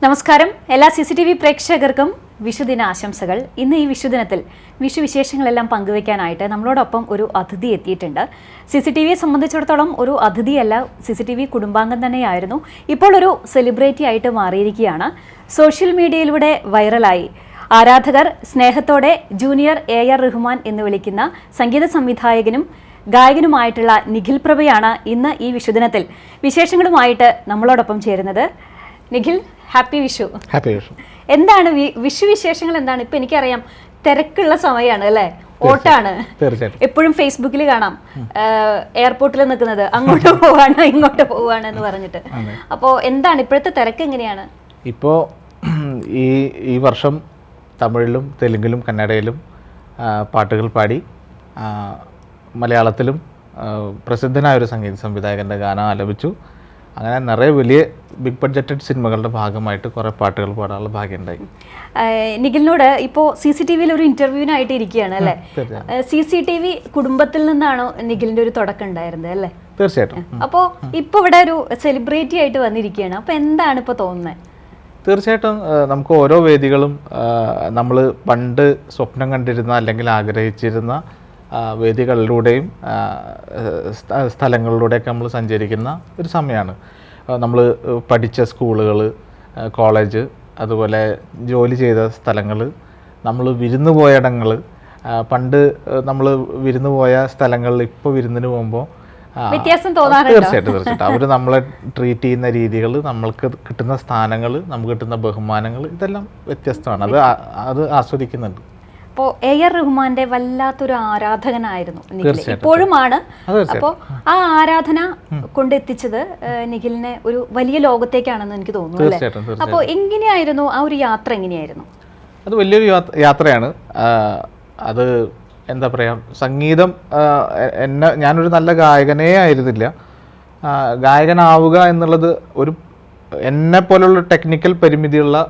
നമസ്കാരം. എല്ലാ CCTV പ്രേക്ഷകർക്കും വിഷുദിന ആശംസകൾ. ഇന്ന് ഈ വിഷുദിനത്തിൽ വിഷുവിശേഷങ്ങളെല്ലാം പങ്കുവയ്ക്കാനായിട്ട് നമ്മളോടൊപ്പം ഒരു അതിഥി എത്തിയിട്ടുണ്ട്. CCTVയെ സംബന്ധിച്ചിടത്തോളം ഒരു അതിഥിയല്ല, CCTV കുടുംബാംഗം തന്നെയായിരുന്നു. ഇപ്പോൾ ഒരു സെലിബ്രിറ്റി ആയിട്ട് മാറിയിരിക്കുകയാണ്. സോഷ്യൽ മീഡിയയിലൂടെ വൈറലായി ആരാധകർ സ്നേഹത്തോടെ ജൂനിയർ AR റഹ്മാൻ എന്ന് വിളിക്കുന്ന സംഗീത സംവിധായകനും ഗായകനുമായിട്ടുള്ള നിഖിൽ പ്രഭയാണ് ഇന്ന് ഈ വിഷുദിനത്തിൽ വിശേഷങ്ങളുമായിട്ട് നമ്മളോടൊപ്പം ചേരുന്നത്. നിഖിൽ, ഹാപ്പി വിഷു. ഹാപ്പി വിഷു. എന്താണ് വിഷു വിശേഷങ്ങൾ? എന്താണ് ഇപ്പൊ എനിക്കറിയാം തിരക്കുള്ള സമയമാണ് അല്ലേ, ഓട്ടാണ്. എപ്പോഴും ഫേസ്ബുക്കിൽ കാണാം എയർപോർട്ടിൽ നിൽക്കുന്നത്, അങ്ങോട്ട് പോവാണ് ഇങ്ങോട്ട് പോവാണ് എന്ന് പറഞ്ഞിട്ട്. അപ്പോൾ എന്താണ് ഇപ്പോഴത്തെ തിരക്ക്, എങ്ങനെയാണ്? ഇപ്പോൾ ഈ വർഷം തമിഴിലും തെലുങ്കിലും കന്നഡയിലും പാട്ടുകൾ പാടി മലയാളത്തിലും പ്രസിദ്ധനായ ഒരു സംഗീത സംവിധായകൻ്റെ ഗാനം ആലപിച്ചു. അങ്ങനെ നിറയെ വലിയ ബിഗ് ബഡ്ജറ്റഡ് സിനിമകളുടെ ഭാഗമായിട്ട് കുറേ പാട്ടുകൾ പാടാനുള്ള ഭാഗ്യമുണ്ടായി. നിഖിലിനോട് ഇപ്പോൾ CCTVയിൽ ഒരു ഇന്റർവ്യൂവിനായിട്ട് ഇരിക്കുകയാണ് അല്ലേ? CCTV കുടുംബത്തിൽ നിന്നാണോ നിഖിലിന്റെ ഒരു തുടക്കം ഉണ്ടായിരുന്നത് അല്ലേ? തീർച്ചയായിട്ടും. അപ്പോൾ ഇപ്പോൾ ഇവിടെ ഒരു സെലിബ്രിറ്റി ആയിട്ട് വന്നിരിക്കുകയാണ്. അപ്പോൾ എന്താണ് ഇപ്പോൾ തോന്നുന്നത്? തീർച്ചയായിട്ടും നമുക്ക് ഓരോ വേദികളും നമ്മൾ പണ്ട് സ്വപ്നം കണ്ടിരുന്ന അല്ലെങ്കിൽ ആഗ്രഹിച്ചിരുന്ന വേദികളിലൂടെയും സ്ഥലങ്ങളിലൂടെയൊക്കെ നമ്മൾ സഞ്ചരിക്കുന്ന ഒരു സമയമാണ്. നമ്മൾ പഠിച്ച സ്കൂളുകൾ, കോളേജ്, അതുപോലെ ജോലി ചെയ്ത സ്ഥലങ്ങൾ, നമ്മൾ വിരുന്ന് പോയ ഇടങ്ങൾ, പണ്ട് നമ്മൾ വിരുന്ന് പോയ സ്ഥലങ്ങളിൽ ഇപ്പോൾ വിരുന്നിന് പോകുമ്പോൾ തീർച്ചയായിട്ടും അവർ നമ്മളെ ട്രീറ്റ് ചെയ്യുന്ന രീതികൾ, നമ്മൾക്ക് കിട്ടുന്ന സ്ഥാനങ്ങൾ, നമുക്ക് കിട്ടുന്ന ബഹുമാനങ്ങൾ, ഇതെല്ലാം വ്യത്യസ്തമാണ്. അത് ആസ്വദിക്കുന്നുണ്ട്. അപ്പോൾ AR റഹ്മാന്റെ വല്ലാത്തൊരു ആരാധകനായിരുന്നു നിഖിൽ, ഇപ്പോഴുമാണ്. അപ്പോൾ ആ ആരാധന കൊണ്ടെത്തിച്ചത് നിഖിലിനെ ഒരു വലിയ ലോകത്തേക്കാണെന്ന് എനിക്ക് തോന്നുന്നു അല്ലേ? അപ്പോൾ എങ്ങനെയായിരുന്നു ആ ഒരു യാത്ര? എങ്ങനെയായിരുന്നു അത്? വലിയൊരു യാത്രയാണ് അത്. എന്താ പറയുക, സംഗീതം ഞാനൊരു നല്ല ഗായകനേ ആയിരുന്നില്ല. ഗായകനാവുക എന്നുള്ളത് എന്നെ പോലുള്ള ടെക്നിക്കൽ പരിമിതിയുള്ള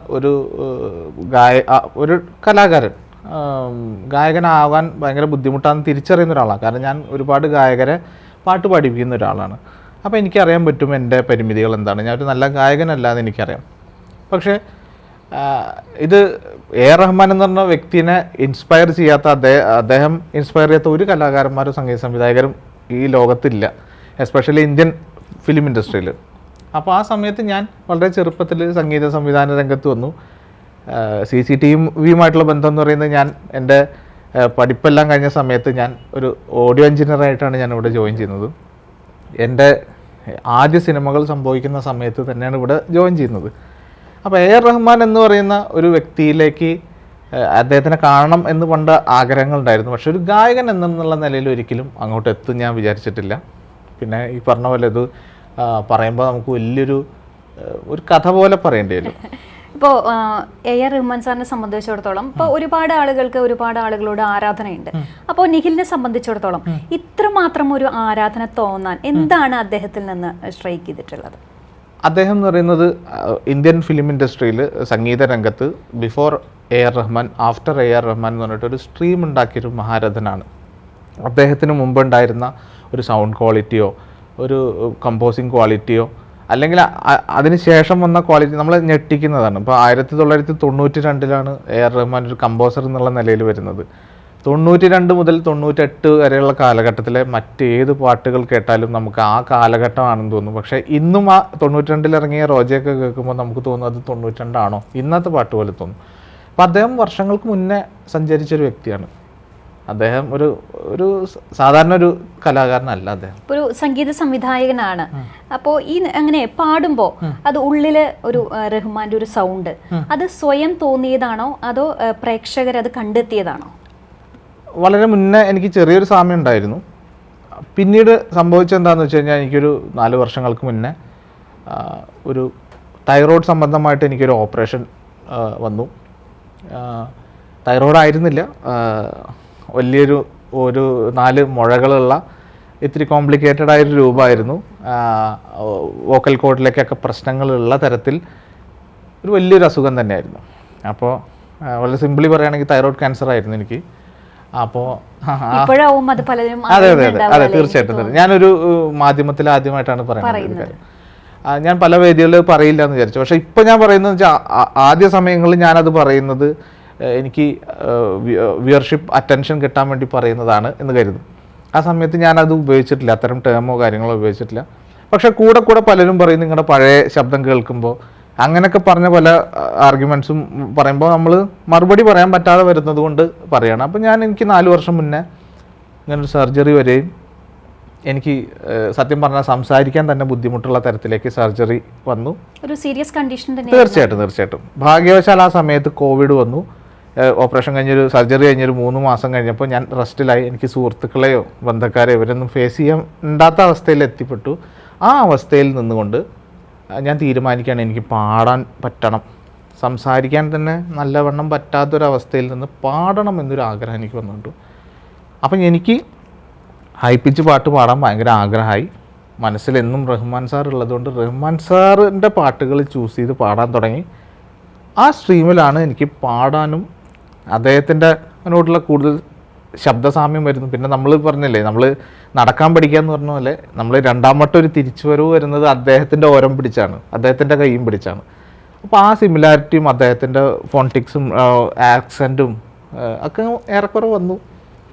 ഒരു കലാകാരൻ ഗായകനാകാൻ ഭയങ്കര ബുദ്ധിമുട്ടാണെന്ന് തിരിച്ചറിയുന്ന ഒരാളാണ്. കാരണം ഞാൻ ഒരുപാട് ഗായകരെ പാട്ട് പഠിപ്പിക്കുന്ന ഒരാളാണ്. അപ്പോൾ എനിക്കറിയാൻ പറ്റും എൻ്റെ പരിമിതികൾ എന്താണ്. ഞാൻ ഒരു നല്ല ഗായകനല്ല എന്ന് എനിക്കറിയാം. പക്ഷേ ഇത് AR റഹ്മാൻ എന്ന് പറഞ്ഞ വ്യക്തിനെ ഇൻസ്പയർ ചെയ്യാത്ത, അദ്ദേഹം ഇൻസ്പയർ ചെയ്യാത്ത ഒരു കലാകാരന്മാരും സംഗീത സംവിധായകരും ഈ ലോകത്തില്ല, എസ്പെഷ്യലി ഇന്ത്യൻ ഫിലിം ഇൻഡസ്ട്രിയിൽ. അപ്പോൾ ആ സമയത്ത് ഞാൻ വളരെ ചെറുപ്പത്തിൽ സംഗീത സംവിധാന രംഗത്ത് വന്നു. CCTVയുമായിട്ടുള്ള ബന്ധം എന്ന് പറയുന്നത്, ഞാൻ എൻ്റെ പഠിപ്പെല്ലാം കഴിഞ്ഞ സമയത്ത് ഞാൻ ഒരു ഓഡിയോ എഞ്ചിനീയറായിട്ടാണ് ഞാൻ ഇവിടെ ജോയിൻ ചെയ്യുന്നത്. എൻ്റെ ആദ്യ സിനിമകൾ സംഭവിക്കുന്ന സമയത്ത് തന്നെയാണ് ഇവിടെ ജോയിൻ ചെയ്യുന്നത്. അപ്പോൾ AR റഹ്മാൻ എന്ന് പറയുന്ന ഒരു വ്യക്തിയിലേക്ക് അദ്ദേഹത്തിനെ കാണണം എന്ന് പണ്ട് ആഗ്രഹങ്ങളുണ്ടായിരുന്നു. പക്ഷെ ഒരു ഗായകൻ എന്നുള്ള നിലയിൽ ഒരിക്കലും അങ്ങോട്ട് എത്തും ഞാൻ വിചാരിച്ചിട്ടില്ല. പിന്നെ ഈ പറഞ്ഞ പോലെ ഇത് പറയുമ്പോൾ നമുക്ക് വലിയൊരു കഥ പോലെ പറയേണ്ടി വരും. ഇപ്പോൾ AR റഹ്മാൻ സാറിനെ സംബന്ധിച്ചിടത്തോളം ഇപ്പോൾ ഒരുപാട് ആളുകളോട് ആരാധനയുണ്ട്. അപ്പോൾ നിഖിലിനെ സംബന്ധിച്ചിടത്തോളം ഇത്രമാത്രം ഒരു ആരാധന തോന്നാൻ എന്താണ് അദ്ദേഹത്തിൽ നിന്ന് സ്ട്രൈക്ക് ചെയ്തിട്ടുള്ളത്? അദ്ദേഹം എന്ന് പറയുന്നത് ഇന്ത്യൻ ഫിലിം ഇൻഡസ്ട്രിയിൽ സംഗീത രംഗത്ത് before AR Rahman, after AR Rahman എന്ന് പറഞ്ഞിട്ടൊരു സ്ട്രീം ഉണ്ടാക്കിയൊരു മഹാരഥനാണ്. അദ്ദേഹത്തിന് മുമ്പുണ്ടായിരുന്ന ഒരു സൗണ്ട് ക്വാളിറ്റിയോ ഒരു കമ്പോസിങ് ക്വാളിറ്റിയോ അല്ലെങ്കിൽ അതിന് ശേഷം വന്ന ക്വാളിറ്റി നമ്മളെ ഞെട്ടിക്കുന്നതാണ്. ഇപ്പോൾ 1992 AR റഹ്മാൻ ഒരു കമ്പോസർ എന്നുള്ള നിലയിൽ വരുന്നത്. 92 മുതൽ 98 വരെയുള്ള കാലഘട്ടത്തിലെ മറ്റേത് പാട്ടുകൾ കേട്ടാലും നമുക്ക് ആ കാലഘട്ടമാണെന്ന് തോന്നും. പക്ഷേ ഇന്നും ആ 92 ഇറങ്ങിയ റോജയൊക്കെ കേൾക്കുമ്പോൾ നമുക്ക് തോന്നും അത് 92 ആണോ, ഇന്നത്തെ പാട്ട് പോലെ തോന്നും. അപ്പം അദ്ദേഹം വർഷങ്ങൾക്ക് മുന്നേ സഞ്ചരിച്ചൊരു വ്യക്തിയാണ്. അദ്ദേഹം ഒരു സാധാരണ ഒരു കലാകാരനല്ല, അദ്ദേഹം ഒരു സംഗീത സംവിധായകനാണ്. അപ്പോൾ അങ്ങനെ പാടുമ്പോൾ അത് ഉള്ളില് ഒരു റഹ്മാന്റെ ഒരു സൗണ്ട് അത് സ്വയം തോന്നിയതാണോ അതോ പ്രേക്ഷകർ അത് കണ്ടെത്തിയതാണോ? വളരെ മുന്നേ എനിക്ക് ചെറിയൊരു സാമ്യം ഉണ്ടായിരുന്നു. പിന്നീട് സംഭവിച്ചെന്താണെന്ന് വെച്ച് കഴിഞ്ഞാൽ എനിക്കൊരു 4 വർഷങ്ങൾക്ക് മുന്നേ ഒരു തൈറോയ്ഡ് സംബന്ധമായിട്ട് എനിക്കൊരു ഓപ്പറേഷൻ വന്നു. തൈറോയ്ഡ് ആയിരുന്നില്ല, വലിയൊരു 4 മുഴകളുള്ള ഇത്തിരി കോംപ്ലിക്കേറ്റഡ് ആയൊരു രൂപമായിരുന്നു. വോക്കൽ കോഡിലേക്കൊക്കെ പ്രശ്നങ്ങളുള്ള തരത്തിൽ ഒരു വലിയൊരു അസുഖം തന്നെയായിരുന്നു. അപ്പോൾ വളരെ സിമ്പിളി പറയുകയാണെങ്കിൽ തൈറോയ്ഡ് ക്യാൻസർ ആയിരുന്നു എനിക്ക്. അപ്പോൾ അതെ തീർച്ചയായിട്ടും ഞാനൊരു മാധ്യമത്തിൽ ആദ്യമായിട്ടാണ് പറയുന്നത്. ഞാൻ പല വേദികളിൽ പറയില്ല എന്ന് വിചാരിച്ചു. പക്ഷേ ഇപ്പോൾ ഞാൻ പറയുന്നത് വെച്ചാൽ ആദ്യ സമയങ്ങളിൽ ഞാനത് പറയുന്നത് എനിക്ക് വ്യൂവർഷിപ്പ് അറ്റൻഷൻ കിട്ടാൻ വേണ്ടി പറയുന്നതാണ് എന്ന് കരുതും. ആ സമയത്ത് ഞാനത് ഉപയോഗിച്ചിട്ടില്ല, അത്തരം ടേമോ കാര്യങ്ങളോ ഉപയോഗിച്ചിട്ടില്ല. പക്ഷേ കൂടെ പലരും പറയും നിങ്ങളുടെ പഴയ ശബ്ദം കേൾക്കുമ്പോൾ അങ്ങനെയൊക്കെ പറഞ്ഞ പല ആർഗ്യുമെൻറ്റ്സും പറയുമ്പോൾ നമ്മൾ മറുപടി പറയാൻ പറ്റാതെ വരുന്നത് കൊണ്ട് പറയുകയാണ്. അപ്പോൾ എനിക്ക് 4 വർഷം മുന്നേ ഇങ്ങനൊരു സർജറി വരെയും എനിക്ക് സത്യം പറഞ്ഞാൽ സംസാരിക്കാൻ തന്നെ ബുദ്ധിമുട്ടുള്ള തരത്തിലേക്ക് സർജറി വന്നു. ഒരു സീരിയസ് കണ്ടീഷൻ തന്നെ. തീർച്ചയായിട്ടും. ഭാഗ്യവശാൽ ആ സമയത്ത് കോവിഡ് വന്നു. ഓപ്പറേഷൻ കഴിഞ്ഞൊരു സർജറി കഴിഞ്ഞൊരു 3 മാസം കഴിഞ്ഞപ്പോൾ ഞാൻ റെസ്റ്റിലായി. എനിക്ക് സുഹൃത്തുക്കളെയോ ബന്ധക്കാരെയോ ഇവരൊന്നും ഫേസ് ചെയ്യാൻ ഉണ്ടാത്ത അവസ്ഥയിൽ എത്തിപ്പെട്ടു. ആ അവസ്ഥയിൽ നിന്നുകൊണ്ട് ഞാൻ തീരുമാനിക്കുകയാണ് എനിക്ക് പാടാൻ പറ്റണം. സംസാരിക്കാൻ തന്നെ നല്ലവണ്ണം പറ്റാത്തൊരവസ്ഥയിൽ നിന്ന് പാടണം എന്നൊരു ആഗ്രഹം എനിക്ക് വന്നിട്ടു. അപ്പം എനിക്ക് ഹൈപ്പിച്ച് പാട്ട് പാടാൻ ഭയങ്കര ആഗ്രഹമായി. മനസ്സിലെന്നും റഹ്മാൻ സാർ ഉള്ളതുകൊണ്ട് റഹ്മാൻ സാറിൻ്റെ പാട്ടുകൾ ചൂസ് ചെയ്ത് പാടാൻ തുടങ്ങി. ആ സ്ട്രീമിലാണ് എനിക്ക് പാടാനും അദ്ദേഹത്തിൻ്റെ അതിനോടുള്ള കൂടുതൽ ശബ്ദസാമ്യം വരുന്നു. പിന്നെ നമ്മൾ പറഞ്ഞില്ലേ, നമ്മൾ നടക്കാൻ പഠിക്കുക എന്ന് പറഞ്ഞ പോലെ നമ്മൾ രണ്ടാമത്തെ തിരിച്ചുവരവ് വരുന്നത് അദ്ദേഹത്തിൻ്റെ ഓരം പിടിച്ചാണ്, അദ്ദേഹത്തിൻ്റെ കൈയും പിടിച്ചാണ്. അപ്പോൾ ആ സിമിലാരിറ്റിയും അദ്ദേഹത്തിൻ്റെ ഫോണിറ്റിക്സും ആക്സൻറ്റും ഒക്കെ ഏറെക്കുറെ വന്നു.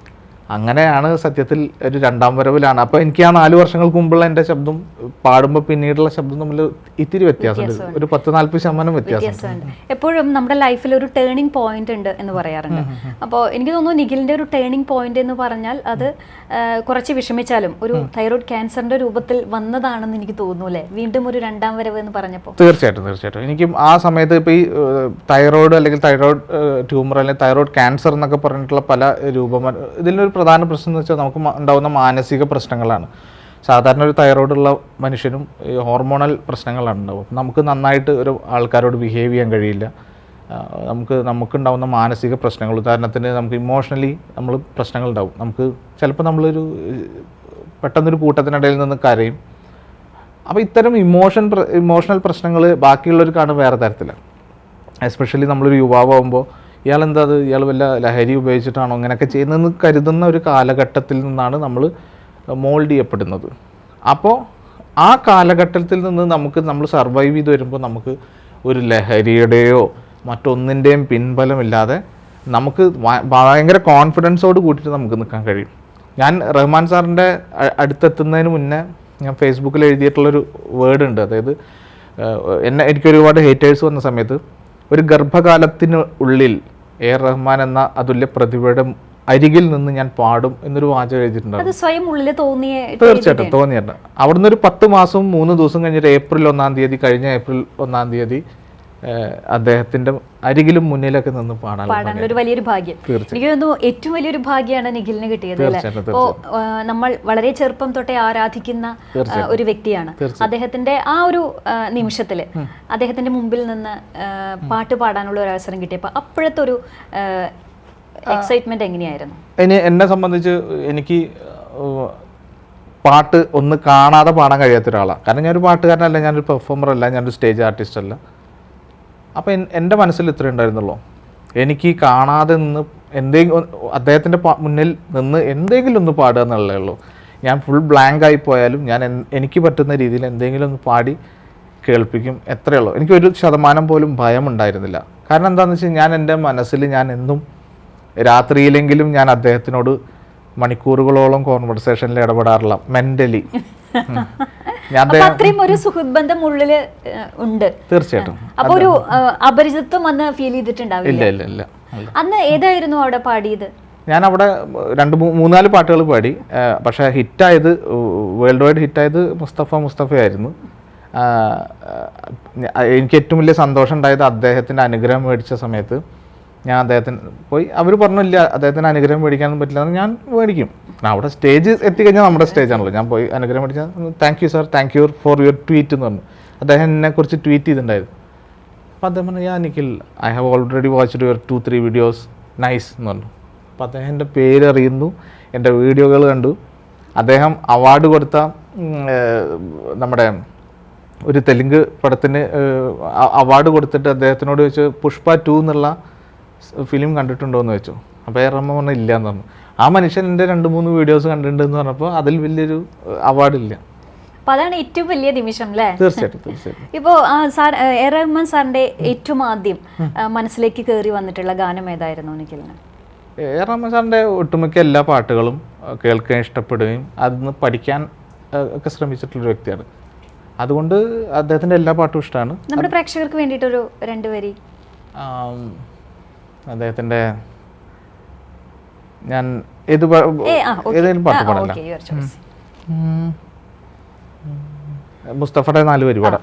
അങ്ങനെയാണ് സത്യത്തിൽ ഒരു രണ്ടാം വരവിലാണ്. അപ്പോൾ എനിക്ക് ആ 4 വർഷങ്ങൾക്ക് മുമ്പുള്ള എൻ്റെ ശബ്ദം പാടുമ്പോൾ പിന്നീടുള്ള ശബ്ദം തമ്മിൽ ഇത്തിരി വ്യത്യാസമുണ്ട്. ഒരു 10-40% വ്യത്യാസമുണ്ട്. എപ്പോഴും നമ്മുടെ ലൈഫിൽ ഒരു ടേണിംഗ് പോയിന്റ് ഉണ്ട് എന്ന് പറയാറുണ്ട്. അപ്പോൾ എനിക്ക് തോന്നുന്നു നിഖിലിൻ്റെ ഒരു ടേണിംഗ് പോയിന്റ് എന്ന് പറഞ്ഞാൽ അത് കുറച്ച് വിഷമിച്ചാലും ഒരു തൈറോയ്ഡ് ക്യാൻസറിന്റെ രൂപത്തിൽ വന്നതാണെന്ന് എനിക്ക് തോന്നുന്നു അല്ലേ, വീണ്ടും ഒരു രണ്ടാം വരവ് എന്ന് പറഞ്ഞപ്പോൾ? തീർച്ചയായിട്ടും. എനിക്കും ആ സമയത്ത് ഇപ്പോൾ ഈ തൈറോയ്ഡ് അല്ലെങ്കിൽ തൈറോയ്ഡ് ട്യൂമർ അല്ലെങ്കിൽ തൈറോയ്ഡ് ക്യാൻസർ എന്നൊക്കെ പറഞ്ഞിട്ടുള്ള പല രൂപം, ഇതിലൊരു പ്രധാന പ്രശ്നം എന്ന് വെച്ചാൽ നമുക്ക് ഉണ്ടാകുന്ന മാനസിക പ്രശ്നങ്ങളാണ്. സാധാരണ ഒരു തൈറോയ്ഡുള്ള മനുഷ്യനും ഈ ഹോർമോണൽ പ്രശ്നങ്ങളാണ് ഉണ്ടാവും. നമുക്ക് നന്നായിട്ട് ഒരു ആൾക്കാരോട് ബിഹേവ് ചെയ്യാൻ കഴിയില്ല. നമുക്കുണ്ടാവുന്ന മാനസിക പ്രശ്നങ്ങൾ, ഉദാഹരണത്തിന് നമുക്ക് ഇമോഷണലി പ്രശ്നങ്ങളുണ്ടാവും. നമുക്ക് ചിലപ്പോൾ നമ്മളൊരു പെട്ടെന്നൊരു കൂട്ടത്തിനിടയിൽ നിന്ന് കരയും. അപ്പോൾ ഇത്തരം ഇമോഷണൽ പ്രശ്നങ്ങൾ ബാക്കിയുള്ളവർക്കാണ് വേറെ തരത്തിലാണ്. എസ്പെഷ്യലി നമ്മളൊരു യുവാവാകുമ്പോൾ ഇയാൾ വല്ല ലഹരി ഉപയോഗിച്ചിട്ടാണോ ഇങ്ങനെയൊക്കെ ചെയ്യുന്നതെന്ന് കരുതുന്ന ഒരു കാലഘട്ടത്തിൽ നിന്നാണ് നമ്മൾ മോൾഡ് ചെയ്യപ്പെടുന്നത്. അപ്പോൾ ആ കാലഘട്ടത്തിൽ നിന്ന് നമ്മൾ സർവൈവ് ചെയ്ത് വരുമ്പോൾ നമുക്ക് ഒരു ലഹരിയുടെയോ മറ്റൊന്നിൻ്റെയും പിൻബലമില്ലാതെ നമുക്ക് ഭയങ്കര കോൺഫിഡൻസോട് കൂട്ടിയിട്ട് നമുക്ക് നിൽക്കാൻ കഴിയും. ഞാൻ റഹ്മാൻ സാറിൻ്റെ അടുത്തെത്തുന്നതിന് മുന്നേ ഞാൻ ഫേസ്ബുക്കിൽ എഴുതിയിട്ടുള്ളൊരു വേർഡ് ഉണ്ട്. അതായത് എനിക്ക് ഒരുപാട് ഹേറ്റേഴ്സ് വന്ന സമയത്ത് ഒരു ഗർഭകാലത്തിന് ഉള്ളിൽ എ റഹ്മാൻ എന്ന അതുല്യ പ്രതിഭയുടെ അരികിൽ നിന്ന് ഞാൻ പാടും എന്നൊരു വാചകം എഴുതിയിട്ടുണ്ട്. തീർച്ചയായിട്ടും തോന്നിയിട്ടുണ്ട്. അവിടുന്ന് ഒരു 10 മാസവും 3 ദിവസം കഴിഞ്ഞിട്ട് ഏപ്രിൽ 1-ാം തീയതി അദ്ദേഹത്തിന്റെ അരികിലും മുന്നിലൊക്കെ നിന്ന് പാടാൻ ഒരു വലിയൊരു ഭാഗ്യം. എനിക്ക് തോന്നുന്നു ഏറ്റവും വലിയൊരു ഭാഗ്യമാണ് നിഖിലിന് കിട്ടിയത് അല്ലേ. അപ്പോൾ നമ്മൾ വളരെ ചെറുപ്പം തൊട്ടേ ആരാധിക്കുന്ന ഒരു വ്യക്തിയാണ്. അദ്ദേഹത്തിന്റെ ആ ഒരു നിമിഷത്തില് അദ്ദേഹത്തിന്റെ മുമ്പിൽ നിന്ന് പാട്ട് പാടാനുള്ള ഒരു അവസരം കിട്ടിയപ്പോൾ അപ്പോഴത്തെ ഒരു എക്സൈറ്റ്മെന്റ് എങ്ങനെയായിരുന്നു? എന്നെ സംബന്ധിച്ച് എനിക്ക് പാട്ട് ഒന്ന് കാണാതെ പാടാൻ കഴിയാത്ത ഒരാളാണ്. കാരണം ഞാനൊരു പാട്ടുകാരനല്ല, ഞാനൊരു പെർഫോമർ അല്ല, ഞാനൊരു സ്റ്റേജ് ആർട്ടിസ്റ്റ് അല്ല. അപ്പോൾ എൻ്റെ മനസ്സിൽ ഇത്രേ ഉണ്ടായിരുന്നുള്ളൂ. എനിക്ക് കാണാതെ നിന്ന് അദ്ദേഹത്തിൻ്റെ മുന്നിൽ നിന്ന് എന്തെങ്കിലും ഒന്ന് പാടുക എന്നുള്ളതേ ഉള്ളൂ. ഞാൻ ഫുൾ ബ്ലാങ്ക് ആയി പോയാലും ഞാൻ എനിക്ക് പറ്റുന്ന രീതിയിൽ എന്തെങ്കിലും ഒന്ന് പാടി കേൾപ്പിക്കും, എത്രയേ ഉള്ളൂ. എനിക്കൊരു ശതമാനം പോലും ഭയം ഉണ്ടായിരുന്നില്ല. കാരണം എന്താണെന്ന് വെച്ചാൽ ഞാൻ എൻ്റെ മനസ്സിൽ ഞാൻ എന്നും രാത്രിയിലെങ്കിലും ഞാൻ അദ്ദേഹത്തിനോട് മണിക്കൂറുകളോളം കോൺവെർസേഷനിൽ ഇടപെടാറില്ല മെൻ്റലി. അത്രയും ഒരു സുഹൃത്ബന്ധം ഉള്ളില് ഉണ്ട്. തീർച്ചയായിട്ടും. അപ്പൊ ഒരു അപരിചിതത്വം അന്ന് ഫീൽ ചെയ്തിട്ടുണ്ടാവില്ല? ഇല്ല. അന്ന് ഏതായിരുന്നു അവിടെ പാടിയത്? ഞാൻ അവിടെ 2-3-4 പാട്ടുകൾ പാടി. പക്ഷേ ഹിറ്റായത്, വേൾഡ് വൈഡ് ഹിറ്റായത് മുസ്തഫ ആയിരുന്നു. എനിക്ക് ഏറ്റവും വലിയ സന്തോഷം ഉണ്ടായത് അദ്ദേഹത്തിൻ്റെ അനുഗ്രഹം മേടിച്ച സമയത്ത് ഞാൻ അദ്ദേഹത്തിന് പോയി. അവർ പറഞ്ഞില്ല അദ്ദേഹത്തിന് അനുഗ്രഹം മേടിക്കാനൊന്നും പറ്റില്ല, ഞാൻ മേടിക്കും. അവിടെ സ്റ്റേജ് എത്തിക്കഴിഞ്ഞാൽ നമ്മുടെ സ്റ്റേജാണല്ലോ. ഞാൻ പോയി അനുഗ്രഹം മേടിച്ചാൽ thank you sir, thank you for your tweet എന്ന് പറഞ്ഞു. അദ്ദേഹം എന്നെക്കുറിച്ച് ട്വീറ്റ് ചെയ്തിട്ടുണ്ടായിരുന്നു. അപ്പോൾ അദ്ദേഹം പറഞ്ഞു Nikhil, I have already watched your 2-3 videos, nice എന്ന് പറഞ്ഞു. അപ്പോൾ അദ്ദേഹം എൻ്റെ പേര് അറിയുന്നു, എൻ്റെ വീഡിയോകൾ കണ്ടു. അദ്ദേഹം അവാർഡ് കൊടുത്ത നമ്മുടെ ഒരു തെലുങ്ക് പടത്തിന് അവാർഡ് കൊടുത്തിട്ട് അദ്ദേഹത്തിനോട് ചോദിച്ചു പുഷ്പ 2 എന്നുള്ള ഫിലിം കണ്ടിട്ടുണ്ടോ എന്ന് വെച്ചു. അപ്പോൾ എ റഹ്മാൻ പറഞ്ഞു ഇല്ല എന്ന് പറഞ്ഞു. ആ മനുഷ്യൻ എൻ്റെ 2-3 വീഡിയോസ് കണ്ടിട്ടുണ്ടെന്ന് പറഞ്ഞപ്പോൾ അതിൽ വലിയൊരു അവാർഡില്ല. അപ്പൊ അതാണ് ഏറ്റവും വലിയ നിമിഷം അല്ലേ? തീർച്ചയായിട്ടും. ഇപ്പോ സാർ എ റഹ്മാൻ സാറിന്റെ ഏറ്റവും ആദ്യം മനസ്സിലേക്ക് കയറി വന്നിട്ടുള്ള ഗാനം ഏതായിരുന്നു നിഖിലിന്? എ റഹ്മാൻ സാറിന്റെ ഒട്ടുമിക്ക എല്ലാ പാട്ടുകളും കേൾക്കാൻ ഇഷ്ടപ്പെടുകയും അതിന് പഠിക്കാൻ ഒക്കെ ശ്രമിച്ചിട്ടുള്ളൊരു വ്യക്തിയാണ്. അതുകൊണ്ട് അദ്ദേഹത്തിന്റെ എല്ലാ പാട്ടും ഇഷ്ടമാണ്. നമ്മുടെ പ്രേക്ഷകർക്ക് വേണ്ടിയിട്ടൊരു 2 വരി അദ്ദേഹത്തിന്റെ ഞാൻ ഏതെങ്കിലും പാട്ട് പാടല്ല. മുസ്തഫയുടെ 4 വരി പാടാം.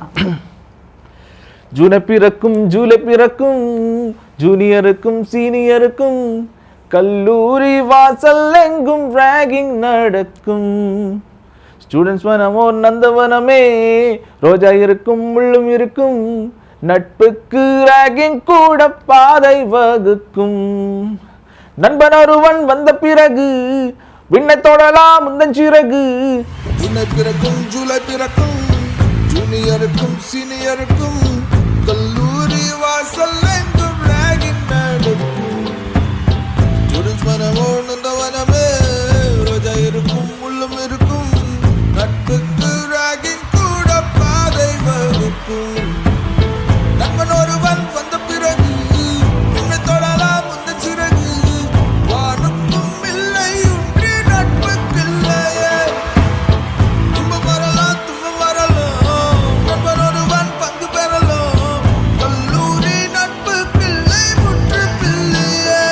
ജൂനപ്പിറക്കും ജൂലപ്പിറക്കും ജൂനിയർക്കും സീനിയർക്കും കല്ലൂരി വാസല്ലെങ്കും റാഗിംഗ് നടക്കും ஸ்டூடெண்ட்ஸ் வனமோ நந்தவனமே ரோஜா இருக்கும் முள்ளும் இருக்கும் நட்புக்கு ராகிங் கூட பாதை வகுக்கும் நண்பன் ஒருவன் வந்த பிறகு விண்ணை தொடலாம் முந்தன் சிறகு ஜூலை பிறக்கும் ஜூலை பிறக்கும் ஜூனியருக்கும் சீனியருக்கும் கல்லூரி வாசல் எங்கும் ராகிங் நடக்கும் ஸ்டூடெண்ட்ஸ் வனமோ நந்தவனமே ரோஜா இருக்கும் முள்ளும் இருக்கும் நட்புக்கு ராகிங் கூட பாதை வகுக்கும் நண்பன் ஒருவன் வந்த பிறகு என்னை தொடலாம் முந்த சிறகு வானுக்கும் இல்லை உன்றி நட்புக்கில்லையே துன்பம் வரலாம் நண்பன் ஒருவன் பங்கு பெறலாம் கல்லூரி நட்புக்கில்லை முற்று பிள்ளையே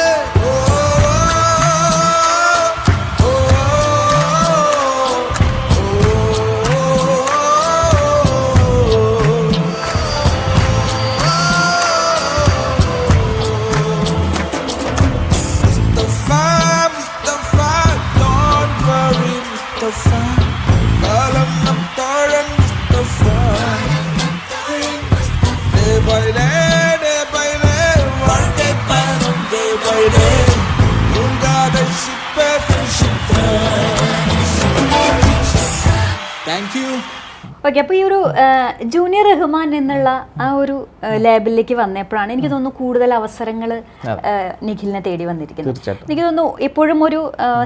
Thank you. ഓക്കെ, അപ്പോൾ ഈ ഒരു ജൂനിയർ റഹ്മാൻ എന്നുള്ള ആ ഒരു ലേബലിലേക്ക് വന്നപ്പോഴാണ് എനിക്ക് തോന്നുന്നു കൂടുതൽ അവസരങ്ങൾ നിഖിലിനെ തേടി വന്നിരിക്കുന്നത്. എനിക്ക് തോന്നുന്നു എപ്പോഴും ഒരു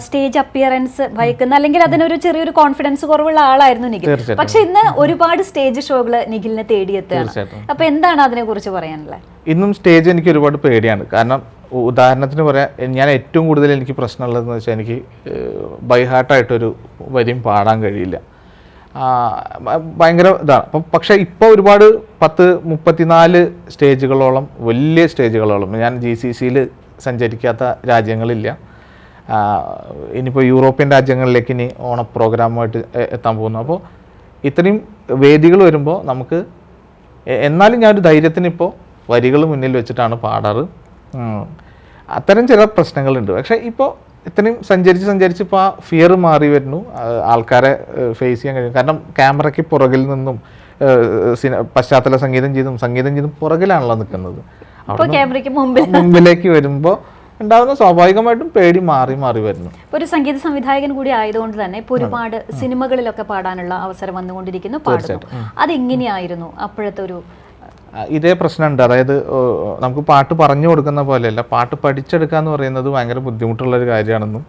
സ്റ്റേജ് അപ്പിയറൻസ് ഭയക്കുന്ന അല്ലെങ്കിൽ അതിനൊരു ചെറിയൊരു കോൺഫിഡൻസ് കുറവുള്ള ആളായിരുന്നു നിഖിൽ. പക്ഷെ ഇന്ന് ഒരുപാട് സ്റ്റേജ് ഷോകൾ നിഖിലിനെ തേടിയെത്തുകയാണ്. അപ്പൊ എന്താണ് അതിനെ കുറിച്ച് പറയാനുള്ളത്? ഇന്നും സ്റ്റേജ് എനിക്ക് ഒരുപാട് പേടിയാണ്. കാരണം ഉദാഹരണത്തിന് പറയാം, ഞാൻ ഏറ്റവും കൂടുതൽ എനിക്ക് പ്രശ്നമുള്ളതെന്ന് വെച്ചാൽ എനിക്ക് ബൈഹാർട്ടായിട്ടൊരു വരിയും പാടാൻ കഴിയില്ല. ഭയങ്കര ഇതാണ്. അപ്പം പക്ഷേ ഇപ്പോൾ ഒരുപാട് 34 സ്റ്റേജുകളോളം, വലിയ സ്റ്റേജുകളോളം, ഞാൻ GCCയിൽ സഞ്ചരിക്കാത്ത രാജ്യങ്ങളില്ല. ഇനിയിപ്പോൾ യൂറോപ്യൻ രാജ്യങ്ങളിലേക്ക് ഇനി ഓണ പ്രോഗ്രാമുമായിട്ട് എത്താൻ പോകുന്നു. അപ്പോൾ ഇത്രയും വേദികൾ വരുമ്പോൾ നമുക്ക്, എന്നാലും ഞാനൊരു ധൈര്യത്തിന് ഇപ്പോൾ വരികൾ മുന്നിൽ വെച്ചിട്ടാണ് പാടാറ്. അത്തരം ചില പ്രശ്നങ്ങളുണ്ട്. പക്ഷേ ഇപ്പോൾ ഇത്രയും സഞ്ചരിച്ച് ഇപ്പോൾ ആ ഫിയർ മാറി വരുന്നു. ആൾക്കാരെ ഫേസ് ചെയ്യാൻ കഴിയും. കാരണം ക്യാമറയ്ക്ക് പുറകിൽ നിന്നും പശ്ചാത്തല സംഗീതം ചെയ്തും പുറകിലാണല്ലോ നിൽക്കുന്നത്. മുമ്പിലേക്ക് വരുമ്പോൾ ഉണ്ടാകുന്ന സ്വാഭാവികമായിട്ടും പേടി മാറി വരുന്നു. ഒരു സംഗീത സംവിധായകൻ കൂടി ആയതുകൊണ്ട് തന്നെ ഇപ്പോൾ ഒരുപാട് സിനിമകളിലൊക്കെ പാടാനുള്ള അവസരം വന്നുകൊണ്ടിരിക്കുന്നു, പാടുന്നു. അതെങ്ങനെയായിരുന്നു അപ്പോഴത്തെ ഒരു? ഇതേ പ്രശ്നമുണ്ട്. അതായത് നമുക്ക് പാട്ട് പറഞ്ഞു കൊടുക്കുന്ന പോലെയല്ല, പാട്ട് പഠിച്ചെടുക്കുക എന്ന് പറയുന്നത് ഭയങ്കര ബുദ്ധിമുട്ടുള്ളൊരു കാര്യമാണെന്നും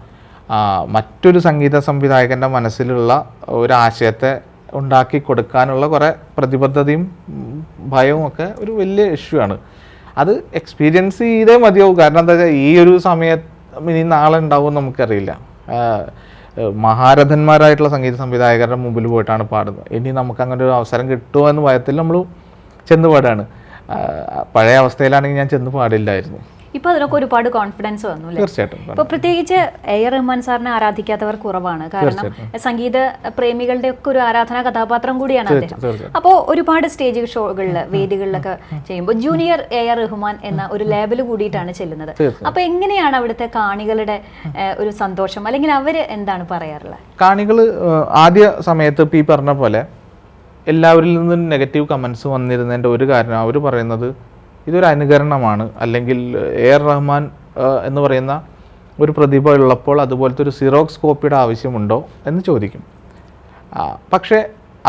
മറ്റൊരു സംഗീത സംവിധായകൻ്റെ മനസ്സിലുള്ള ഒരു ആശയത്തെ ഉണ്ടാക്കി കൊടുക്കാനുള്ള കുറേ പ്രതിബദ്ധതയും ഭയവും ഒക്കെ ഒരു വലിയ ഇഷ്യൂ ആണ്. അത് എക്സ്പീരിയൻസ് ചെയ്തേ മതിയാവും. കാരണം എന്താ വെച്ചാൽ ഈ ഒരു സമയത്ത് ഇനി നാളെ ഉണ്ടാവും നമുക്കറിയില്ല. മഹാരഥന്മാരായിട്ടുള്ള സംഗീത സംവിധായകരുടെ മുമ്പിൽ പോയിട്ടാണ് പാടുന്നത്. ഇനി നമുക്ക് അങ്ങനെ ഒരു അവസരം കിട്ടുമോ എന്ന് ഭയത്തിൽ നമ്മൾ ചെന്ന് പാടാണ്. പഴയ അവസ്ഥയിലാണെങ്കിൽ ഞാൻ ചെന്ന് പാടില്ലായിരുന്നു. ഇപ്പോൾ അതിനൊക്കെ ഒരുപാട് കോൺഫിഡൻസ് വന്നു. തീർച്ചയായിട്ടും. ഇപ്പോൾ പ്രത്യേകിച്ച് എ റഹ്മാൻ സാറിനെ ആരാധിക്കാത്തവർ കുറവാണ്. കാരണം സംഗീത പ്രേമികളുടെ ഒക്കെ ഒരു ആരാധനാ കഥാപാത്രം കൂടിയാണ് അദ്ദേഹം. അപ്പോൾ ഒരുപാട് സ്റ്റേജ് ഷോകളിൽ, വേദികളിലൊക്കെ ചെയ്യുമ്പോൾ ജൂനിയർ എ റഹ്മാൻ എന്ന ഒരു ലേബൽ കൂടിയിട്ടാണ് ചെല്ലുന്നത്. അപ്പോൾ എങ്ങനെയാണ് അവിടുത്തെ കാണികളുടെ ഒരു സന്തോഷം, അല്ലെങ്കിൽ അവർ എന്താണ് പറയാറുള്ളത്? കാണികൾ ആദ്യ സമയത്ത് ഈ പറഞ്ഞ പോലെ എല്ലാവരിൽ നിന്നും നെഗറ്റീവ് കമൻസ് വന്നിരുന്നതിൻ്റെ ഒരു കാരണം അവർ പറയുന്നത് ഇതൊരു അനുകരണമാണ്, അല്ലെങ്കിൽ എ റഹ്മാൻ എന്ന് പറയുന്ന ഒരു പ്രതിഭ ഉള്ളപ്പോൾ അതുപോലത്തെ ഒരു സിറോക്സ് കോപ്പിയുടെ ആവശ്യമുണ്ടോ എന്ന് ചോദിക്കും. പക്ഷേ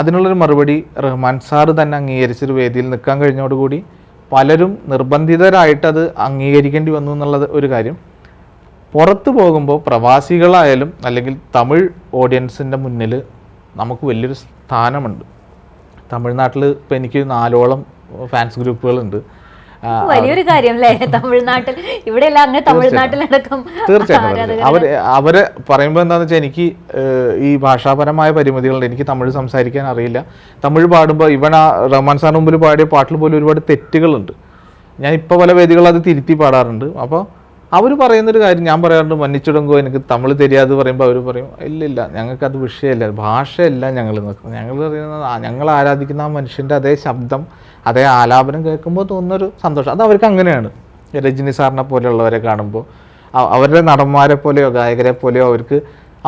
അതിനുള്ളൊരു മറുപടി റഹ്മാൻ സാറ് തന്നെ അംഗീകരിച്ചൊരു വേദിയിൽ നിൽക്കാൻ കഴിഞ്ഞതോടുകൂടി പലരും നിർബന്ധിതരായിട്ടത് അംഗീകരിക്കേണ്ടി വന്നു എന്നുള്ളത് ഒരു കാര്യം. പുറത്തു പോകുമ്പോൾ പ്രവാസികളായാലും അല്ലെങ്കിൽ തമിഴ് ഓഡിയൻസിൻ്റെ മുന്നിൽ നമുക്ക് വലിയൊരു സ്ഥാനമുണ്ട്. തമിഴ്നാട്ടിൽ ഇപ്പോൾ എനിക്ക് 4ഓളം ഫാൻസ് ഗ്രൂപ്പുകളുണ്ട്. വലിയൊരു കാര്യം അല്ലേ തമിഴ്നാട്ടിൽ, ഇവിടെയല്ല അങ്ങ് തമിഴ്നാട്ടിലടക്കം. തീർച്ചയായിട്ടും അവരെ പറയുമ്പോൾ എന്താണെന്ന് വെച്ചാൽ എനിക്ക് ഈ ഭാഷാപരമായ പരിമിതികളുണ്ട്. എനിക്ക് തമിഴ് സംസാരിക്കാൻ അറിയില്ല. തമിഴ് പാടുമ്പോൾ റഹ്മാൻ സാറിന് മുമ്പിൽ പാടിയ പാട്ടിൽ പോലും ഒരുപാട് തെറ്റുകളുണ്ട്. ഞാൻ ഇപ്പോൾ പല വേദികളും അത് തിരുത്തി പാടാറുണ്ട്. അപ്പോൾ അവർ പറയുന്നൊരു കാര്യം ഞാൻ പറയാറുണ്ട്, മന്നിച്ചിടുങ്കോ എനിക്ക് തമിഴ് தெரியாது പറയുമ്പോൾ അവർ പറയും ഇല്ല ഞങ്ങൾക്കത് വിഷയമല്ല, ഭാഷയല്ല ഞങ്ങൾ പറയുന്നത്. ഞങ്ങൾ ആരാധിക്കുന്ന ആ മനുഷ്യൻ്റെ അതേ ശബ്ദം അതേ ആലാപനം കേൾക്കുമ്പോൾ തോന്നുന്നൊരു സന്തോഷം. അത് അവർക്ക് അങ്ങനെയാണ്. രജനി സാറിനെ പോലെയുള്ളവരെ കാണുമ്പോൾ അവരുടെ നടന്മാരെ പോലെയോ ഗായകരെ പോലെയോ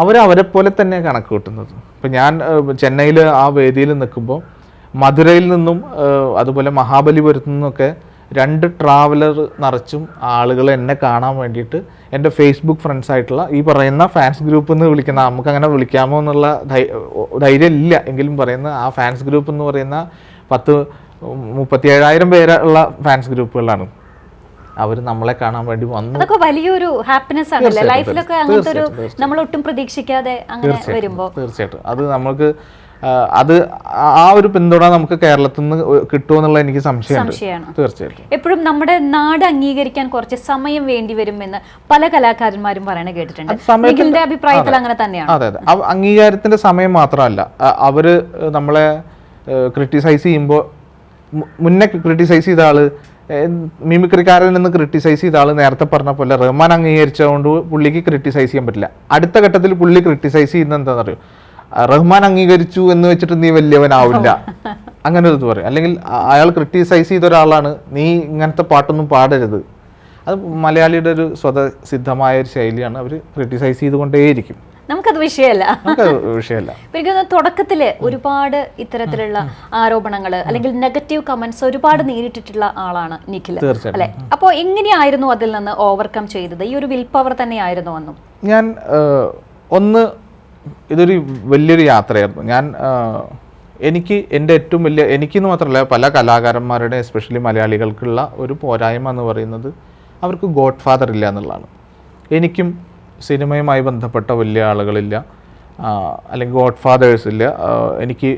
അവരെ പോലെ തന്നെ കണക്ക് കൂട്ടുന്നത്. ഇപ്പം ഞാൻ ചെന്നൈയിൽ ആ വേദിയിൽ നിൽക്കുമ്പോൾ മധുരയിൽ നിന്നും അതുപോലെ മഹാബലിപുരത്തു നിന്നൊക്കെ 2 ട്രാവലർ നിറച്ചും ആളുകൾ എന്നെ കാണാൻ വേണ്ടിയിട്ട് എൻ്റെ ഫേസ്ബുക്ക് ഫ്രണ്ട്സായിട്ടുള്ള ഈ പറയുന്ന ഫാൻസ് ഗ്രൂപ്പ് എന്ന് വിളിക്കുന്ന, നമുക്ക് അങ്ങനെ വിളിക്കാമോ എന്നുള്ള ധൈര്യം ഇല്ല എങ്കിലും പറയുന്ന ആ ഫാൻസ് ഗ്രൂപ്പ് എന്ന് പറയുന്ന 37,000 പേരുള്ള ഫാൻസ് ഗ്രൂപ്പുകളാണ്. അവർ നമ്മളെ കാണാൻ വേണ്ടി വന്നു. അതൊക്കെ വലിയൊരു ഹാപ്പിനെസ് ആണല്ലേ ലൈഫിലൊക്കെ, അങ്ങനത്തെ ഒരു നമ്മൾ ഒട്ടും പ്രതീക്ഷിക്കാതെ അങ്ങനെ വരുമ്പോൾ. തീർച്ചയായിട്ടും അത് നമുക്ക് ആ ഒരു പിന്തുണ നമുക്ക് കേരളത്തിൽ നിന്ന് കിട്ടുമെന്നുള്ള എനിക്ക് സംശയമാണ്. തീർച്ചയായിട്ടും എപ്പോഴും നമ്മുടെ നാട് അംഗീകരിക്കാൻ കുറച്ച് സമയം വേണ്ടി വരുമെന്ന് പല കലാകാരന്മാരും പറയണ കേട്ടിട്ടുണ്ട്. നിഖിലിന്റെ അഭിപ്രായത്തിൽ അങ്ങനെ തന്നെയാണ്? അതെ. അംഗീകാരത്തിന്റെ സമയം മാത്രമല്ല, അവര് നമ്മളെ ക്രിട്ടിസൈസ് ചെയ്യുമ്പോൾ മുന്നേ ക്രിട്ടിസൈസ് ചെയ്ത ആള്, മിമിക്രിക്കാരൻ നിന്ന് ക്രിട്ടിസൈസ് ചെയ്ത ആള് നേരത്തെ പറഞ്ഞ പോലെ റഹ്മാൻ അംഗീകരിച്ചതുകൊണ്ട് പുള്ളിക്ക് ക്രിട്ടിസൈസ് ചെയ്യാൻ പറ്റില്ല. അടുത്ത ഘട്ടത്തിൽ പുള്ളി ക്രിട്ടിസൈസ് ചെയ്യുന്നത് എന്താണെന്ന് അറിയോ, റഹ്മാൻ അംഗീകരിച്ചു എന്ന് വെച്ചിട്ട് നീ വലിയവനാവില്ല, അങ്ങനെ ഒരു ഇത് പറയും. അല്ലെങ്കിൽ അയാൾ ക്രിട്ടിസൈസ് ചെയ്ത ഒരാളാണ്, നീ ഇങ്ങനത്തെ പാട്ടൊന്നും പാടരുത്. അത് മലയാളിയുടെ ഒരു സ്വതസിദ്ധമായ ഒരു ശൈലിയാണ്. അവർ ക്രിട്ടിസൈസ് ചെയ്തുകൊണ്ടേയിരിക്കും. നമുക്കത് വിഷയമല്ല. എനിക്ക് തുടക്കത്തില് ഒരുപാട് ഇത്തരത്തിലുള്ള ആരോപണങ്ങൾ അല്ലെങ്കിൽ നെഗറ്റീവ് കമന്റ്സ് ഒരുപാട് നേരിട്ടിട്ടുള്ള ആളാണ് നിഖിൽ അല്ലെ? അപ്പോൾ എങ്ങനെയായിരുന്നു അതിൽ നിന്ന് ഓവർകം ചെയ്തത്? ഈ ഒരു വിൽ പവർ തന്നെയായിരുന്നു അന്നും? ഞാൻ ഇതൊരു വലിയൊരു യാത്രയായിരുന്നു. എനിക്ക് എൻ്റെ ഏറ്റവും വലിയ, എനിക്കെന്ന് മാത്രമല്ല പല കലാകാരന്മാരുടെ എസ്പെഷ്യലി മലയാളികൾക്കുള്ള ഒരു പോരായ്മ എന്ന് പറയുന്നത് അവർക്ക് ഗോഡ് ഫാദർ ഇല്ല എന്നുള്ളതാണ്. എനിക്കും സിനിമയുമായി ബന്ധപ്പെട്ട വലിയ ആളുകളില്ല, അല്ലെങ്കിൽ ഗോഡ് ഫാദേഴ്സ് ഇല്ല. എനിക്ക്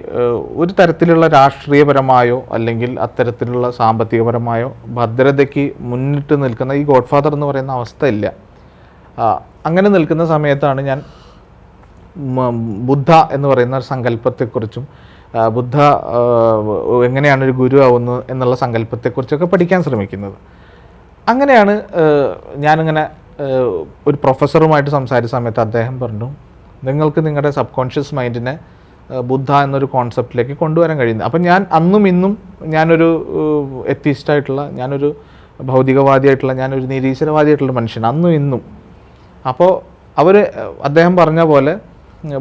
ഒരു തരത്തിലുള്ള രാഷ്ട്രീയപരമായോ അല്ലെങ്കിൽ അത്തരത്തിലുള്ള സാമ്പത്തികപരമായോ ഭദ്രതയ്ക്ക് മുന്നിട്ട് നിൽക്കുന്ന ഈ ഗോഡ് ഫാദർ എന്ന് പറയുന്ന അവസ്ഥ ഇല്ല. അങ്ങനെ നിൽക്കുന്ന സമയത്താണ് ഞാൻ ബുദ്ധ എന്ന് പറയുന്ന സങ്കല്പത്തെക്കുറിച്ചും ബുദ്ധ എങ്ങനെയാണ് ഒരു ഗുരു ആവുന്നത് എന്നുള്ള സങ്കല്പത്തെക്കുറിച്ചൊക്കെ പഠിക്കാൻ ശ്രമിക്കുന്നത്. അങ്ങനെയാണ് ഞാനിങ്ങനെ ഒരു പ്രൊഫസറുമായിട്ട് സംസാരിച്ച സമയത്ത് അദ്ദേഹം പറഞ്ഞു, നിങ്ങൾക്ക് നിങ്ങളുടെ സബ് കോൺഷ്യസ് മൈൻഡിനെ ബുദ്ധ എന്നൊരു കോൺസെപ്റ്റിലേക്ക് കൊണ്ടുവരാൻ കഴിയുന്നത്. അപ്പം ഞാൻ അന്നും ഇന്നും ഞാനൊരു എത്തിയിസ്റ്റായിട്ടുള്ള, ഞാനൊരു ഭൗതികവാദിയായിട്ടുള്ള, ഞാനൊരു നിരീശ്വരവാദിയായിട്ടുള്ള മനുഷ്യൻ അന്നും ഇന്നും. അപ്പോൾ അദ്ദേഹം പറഞ്ഞ പോലെ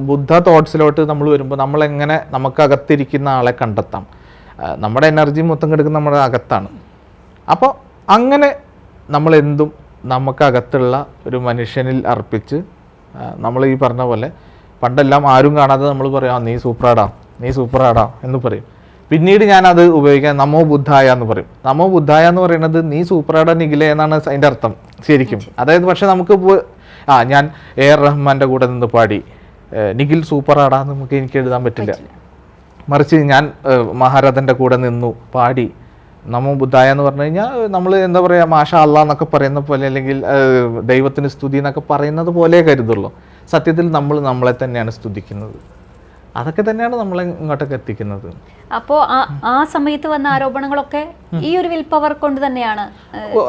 ബുദ്ധ തോട്ട്സിലോട്ട് നമ്മൾ വരുമ്പോൾ നമ്മളെങ്ങനെ നമുക്കകത്തിരിക്കുന്ന ആളെ കണ്ടെത്താം. നമ്മുടെ എനർജി മൊത്തം കിടക്കുന്ന നമ്മുടെ അകത്താണ്. അപ്പോൾ അങ്ങനെ നമ്മളെന്തും നമുക്കകത്തുള്ള ഒരു മനുഷ്യനിൽ അർപ്പിച്ച് നമ്മൾ ഈ പറഞ്ഞ പോലെ പണ്ടെല്ലാം ആരും കാണാതെ നമ്മൾ പറയാം നീ സൂപ്പറാടാ എന്ന് പറയും. പിന്നീട് ഞാനത് ഉപയോഗിക്കാൻ നമോ ബുദ്ധായ എന്ന് പറയും. നമോ ബുദ്ധായ എന്ന് പറയുന്നത് നീ സൂപ്പറാടാ നിഖിലേ എന്നാണ് അതിൻ്റെ അർത്ഥം ശരിക്കും. അതായത് പക്ഷെ നമുക്ക് ഞാൻ AR റഹ്മാൻ്റെ കൂടെ നിന്ന് പാടി നിഖിൽ സൂപ്പറാടാന്ന് എനിക്ക് എഴുതാൻ പറ്റില്ല. മറിച്ച് ഞാൻ മഹാരഥൻ്റെ കൂടെ നിന്നു പാടി നമോ ബുദ്ധായ എന്ന് പറഞ്ഞു കഴിഞ്ഞാൽ നമ്മൾ എന്താ പറയുക, മാഷാ അല്ലാ എന്നൊക്കെ പറയുന്ന പോലെ അല്ലെങ്കിൽ ദൈവത്തിന് സ്തുതി എന്നൊക്കെ പറയുന്നത് പോലെ കരുതുള്ളൂ. സത്യത്തിൽ നമ്മൾ നമ്മളെ തന്നെയാണ് സ്തുതിക്കുന്നത്. അതൊക്കെ തന്നെയാണ് നമ്മളെ ഇങ്ങോട്ടൊക്കെ എത്തിക്കുന്നത്. അപ്പോൾ ആ സമയത്ത് വന്ന ആരോപണങ്ങളൊക്കെ ഈ ഒരു വിൽ പവർ കൊണ്ട് തന്നെയാണ്?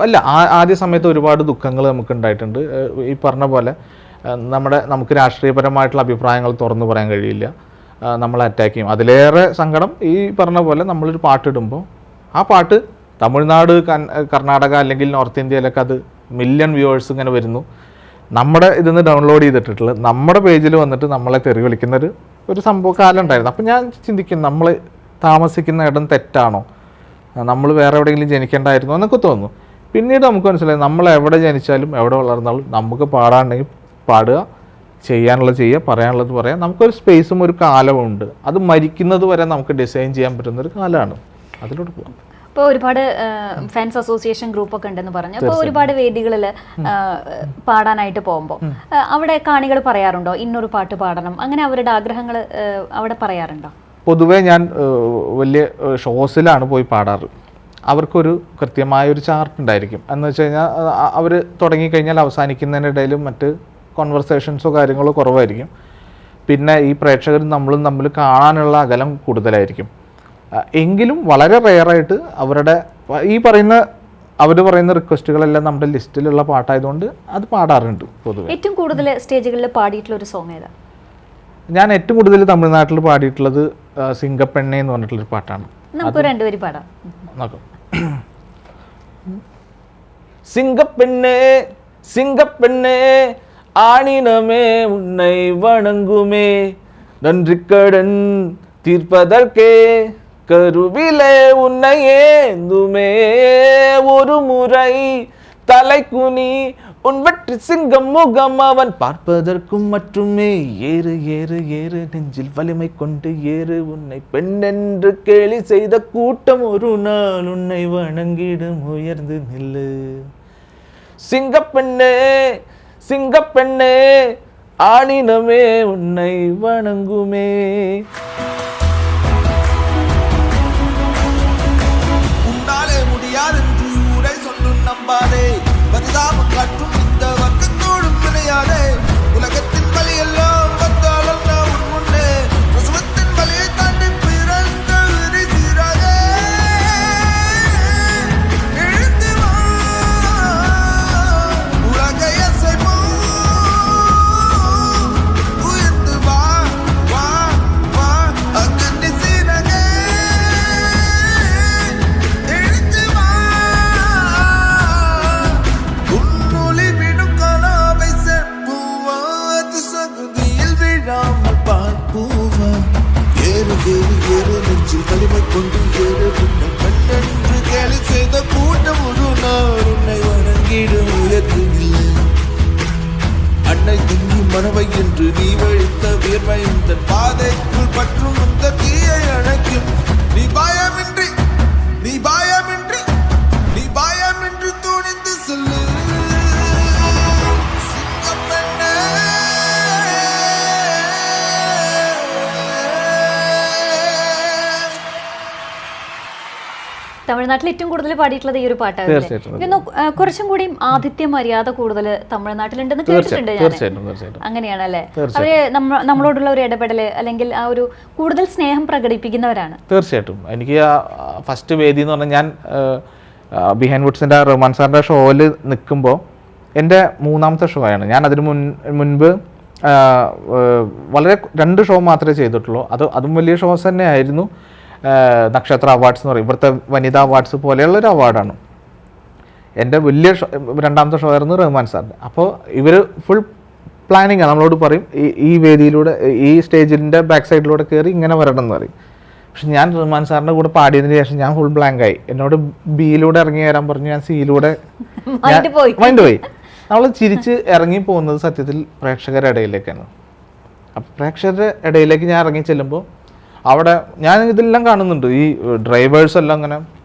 അല്ല, ആദ്യ സമയത്ത് ഒരുപാട് ദുഃഖങ്ങൾ നമുക്ക് ഉണ്ടായിട്ടുണ്ട്. ഈ പറഞ്ഞ പോലെ നമുക്ക് രാഷ്ട്രീയപരമായിട്ടുള്ള അഭിപ്രായങ്ങൾ തുറന്നു പറയാൻ കഴിയില്ല, നമ്മളെ അറ്റാക്ക് ചെയ്യും. അതിലേറെ സങ്കടം ഈ പറഞ്ഞ പോലെ നമ്മളൊരു പാട്ടിടുമ്പോൾ ആ പാട്ട് തമിഴ്നാട്, കർണാടക അല്ലെങ്കിൽ നോർത്ത് ഇന്ത്യയിലൊക്കെ അത് മില്യൺ വ്യൂവേഴ്സ് ഇങ്ങനെ വരുന്നു. നമ്മുടെ ഇതിന്ന് ഡൗൺലോഡ് ചെയ്തിട്ടുള്ള നമ്മുടെ പേജിൽ വന്നിട്ട് നമ്മളെ തെറി വിളിക്കുന്ന ഒരു സംഭവ കാലം ഉണ്ടായിരുന്നു. അപ്പം ഞാൻ ചിന്തിക്കും, നമ്മൾ താമസിക്കുന്ന ഇടം തെറ്റാണോ, നമ്മൾ വേറെ എവിടെയെങ്കിലും ജനിക്കേണ്ടായിരുന്നോ എന്നൊക്കെ തോന്നുന്നു. പിന്നീട് നമുക്ക് മനസ്സിലായി, നമ്മൾ എവിടെ ജനിച്ചാലും എവിടെ വളർന്നാലും നമുക്ക് പാടാണ്ടെങ്കിൽ പാടുക, ചെയ്യാനുള്ളത് ചെയ്യുക, പറയാനുള്ളത് പറയാം. നമുക്കൊരു സ്പേസും ഒരു കാലവും ഉണ്ട്. അത് മരിക്കുന്നത് വരെ നമുക്ക് ഡിസൈൻ ചെയ്യാൻ പറ്റുന്നൊരു കാലമാണ്. അതിലോട്ട് പോകാം. ഇപ്പോൾ ഒരുപാട് ഫാൻസ് അസോസിയേഷൻ ഗ്രൂപ്പൊക്കെ ഉണ്ടെന്ന് പറഞ്ഞു. അപ്പോൾ ഒരുപാട് വേദികളിൽ പാടാനായിട്ട് പോകുമ്പോൾ അവിടെ കാണികൾ പറയാറുണ്ടോ ഇന്നൊരു പാട്ട് പാടണം, അങ്ങനെ അവരുടെ ആഗ്രഹങ്ങൾ അവിടെ പറയാറുണ്ടോ? പൊതുവേ ഞാൻ വലിയ ഷോസിലാണ് പോയി പാടാറ്. അവർക്കൊരു കൃത്യമായൊരു ചാർട്ട് ഉണ്ടായിരിക്കും. എന്ന് വെച്ച് കഴിഞ്ഞാൽ അവർ തുടങ്ങിക്കഴിഞ്ഞാൽ അവസാനിക്കുന്നതിനിടയിലും മറ്റ് കോൺവെർസേഷൻസോ കാര്യങ്ങളോ കുറവായിരിക്കും. പിന്നെ ഈ പ്രേക്ഷകരും നമ്മളും തമ്മിൽ കാണാനുള്ള അകലം കൂടുതലായിരിക്കും. എങ്കിലും വളരെ റെയറായിട്ട് അവരുടെ അവർ പറയുന്ന റിക്വസ്റ്റുകളെല്ലാം നമ്മുടെ ലിസ്റ്റിലുള്ള പാട്ടായതുകൊണ്ട് അത് പാടാറുണ്ട്. പൊതുവെ ഏറ്റവും കൂടുതൽ സ്റ്റേജുകളിൽ പാടിയിട്ടുള്ള ഒരു സോങ് ഏതാ? ഞാൻ ഏറ്റവും കൂടുതൽ തമിഴ്നാട്ടിൽ പാടിയിട്ടുള്ളത് സിംഗപ്പെണ്ണെ എന്ന് പറഞ്ഞിട്ടുള്ളൊരു പാട്ടാണ്. നമുക്ക് രണ്ടുപേരും പാടാം. നോക്കാം. സിംഗപ്പെണ്ണെ സിംഗപ്പെണ്ണെ ஆணினமே உன்னை வணங்குமே நன்றிக்கடன் தீர்ப்பதற்கே கருவிலே உன்னை ஏந்துமே ஒரு முறை தலைக்குனி உன் வெற்றி சிங்கம் முகம் அவன் பார்ப்பதற்கும் மட்டுமே ஏறு ஏறு ஏறு நெஞ்சில் வலிமை கொண்டு ஏறு உன்னை பெண் என்று கேலி செய்த கூட்டம் ஒரு நாள் உன்னை வணங்கிடும் உயர்ந்து நில்லு சிங்கப்பெண்ணே சிங்கப்பெண்ணே ஆணினமே உன்னை வணங்குமே. உன்னாலே முடியாதென்று ஊரை சொல்லும் நம்பாதே, பரிதாபம் காட்டும் இந்த வர்க்கத்தோடும் விளையாதே. உலகத்தின் வழியெல்லாம் வந்தாலும் நான் உன் முன்னே பிரசவத்தின் வழியை தாண்டி பிறந்த விரிசிறாதே. எழுந்து வா உலகை அசைப்போம், உயர்ந்து வா வா வா அகண்டி சீரகே. எழுந்து வா உன்னொளி விடும் கலாவை செப்புவா, அது சகுதியில் விழாமல் பார்ப்பூவா. ஏறு ஏறு ஏறு நெஞ்சில் வலிமை கொண்டு ஏறு உன்னை பெண்ணென்று கேலி செய்த கூட்டம் ஒரு நாள் உன்னை வணங்கிடும் உயர்த்து இல்லை. அன்னை திங்கி மனவை என்று நீ வழித்த வியர்வை இந்த பாதைக்குள் பற்றும் இந்த தீயை அணைக்கும். நீ பயமின்றி நீ பயமின்றி நீ பயமின்றி துணிந்து சொல்லு சிங்கப்பெண்ணே. തമിഴ്നാട്ടിൽ ഏറ്റവും കൂടുതൽ പാടിയിട്ടുള്ളത് ഈ ഒരു പാട്ടാണ്. തീർച്ചയായിട്ടും. കുറച്ചും കൂടി ആതിഥ്യ മര്യാദ കൂടുതൽ തമിഴ്നാട്ടിലുണ്ടെന്ന് കേട്ടിട്ടുണ്ട് ഞാൻ. തീർച്ചയായിട്ടും അങ്ങനെയാണല്ലേ? അവര് നമ്മളോടുള്ള ഒരു ഇടപെടൽ അല്ലെങ്കിൽ ആ ഒരു കൂടുതൽ സ്നേഹം പ്രകടിപ്പിക്കുന്നവരാണ്. തീർച്ചയായിട്ടും. എനിക്ക് ആ ഫസ്റ്റ് വേദി എന്ന് പറഞ്ഞാൽ ഞാൻ ബിഹൈൻഡ് വുഡ്സിൻ്റെ റഹ്മാൻ സാറിൻ്റെ ഷോയിൽ നിൽക്കുമ്പോൾ എൻ്റെ മൂന്നാമത്തെ ഷോ ആണ്. ഞാൻ അതിന് മുൻപ് വളരെ 2 ഷോ മാത്രമേ ചെയ്തിട്ടുള്ളൂ. അതും വലിയ ഷോസ് തന്നെ ആയിരുന്നു. നക്ഷത്ര അവാർഡ്സ് എന്ന് പറയും, ഇവിടുത്തെ വനിതാ അവാർഡ്സ് പോലെയുള്ളൊരു അവാർഡാണ്. എൻ്റെ വലിയ രണ്ടാമത്തെ ഷോ ആയിരുന്നു റഹ്മാൻ സാറിൻ്റെ. അപ്പോൾ ഇവർ ഫുൾ പ്ലാനിങ് ആണ്. നമ്മളോട് പറയും ഈ വേദിയിലൂടെ ഈ സ്റ്റേജിൻ്റെ ബാക്ക് സൈഡിലൂടെ കയറി ഇങ്ങനെ വരണം എന്ന് പറയും. പക്ഷെ ഞാൻ റഹ്മാൻ സാറിൻ്റെ കൂടെ പാടിയതിന് ശേഷം ഞാൻ ഫുൾ ബ്ലാങ്ക് ആയി. എന്നോട് ബിയിലൂടെ ഇറങ്ങി വരാൻ പറഞ്ഞു, ഞാൻ സിയിലൂടെ മൈൻഡ് പോയി. നമ്മൾ ചിരിച്ച് ഇറങ്ങി പോകുന്നത് സത്യത്തിൽ പ്രേക്ഷകരുടെ ഇടയിലേക്കാണ്. അപ്പം പ്രേക്ഷകരുടെ ഇടയിലേക്ക് ഞാൻ ഇറങ്ങി ചെല്ലുമ്പോൾ അവിടെ ഞാൻ ഇതെല്ലാം കാണുന്നുണ്ട്. ഈ ഡ്രൈവേഴ്സ് എല്ലാം ഇങ്ങനെ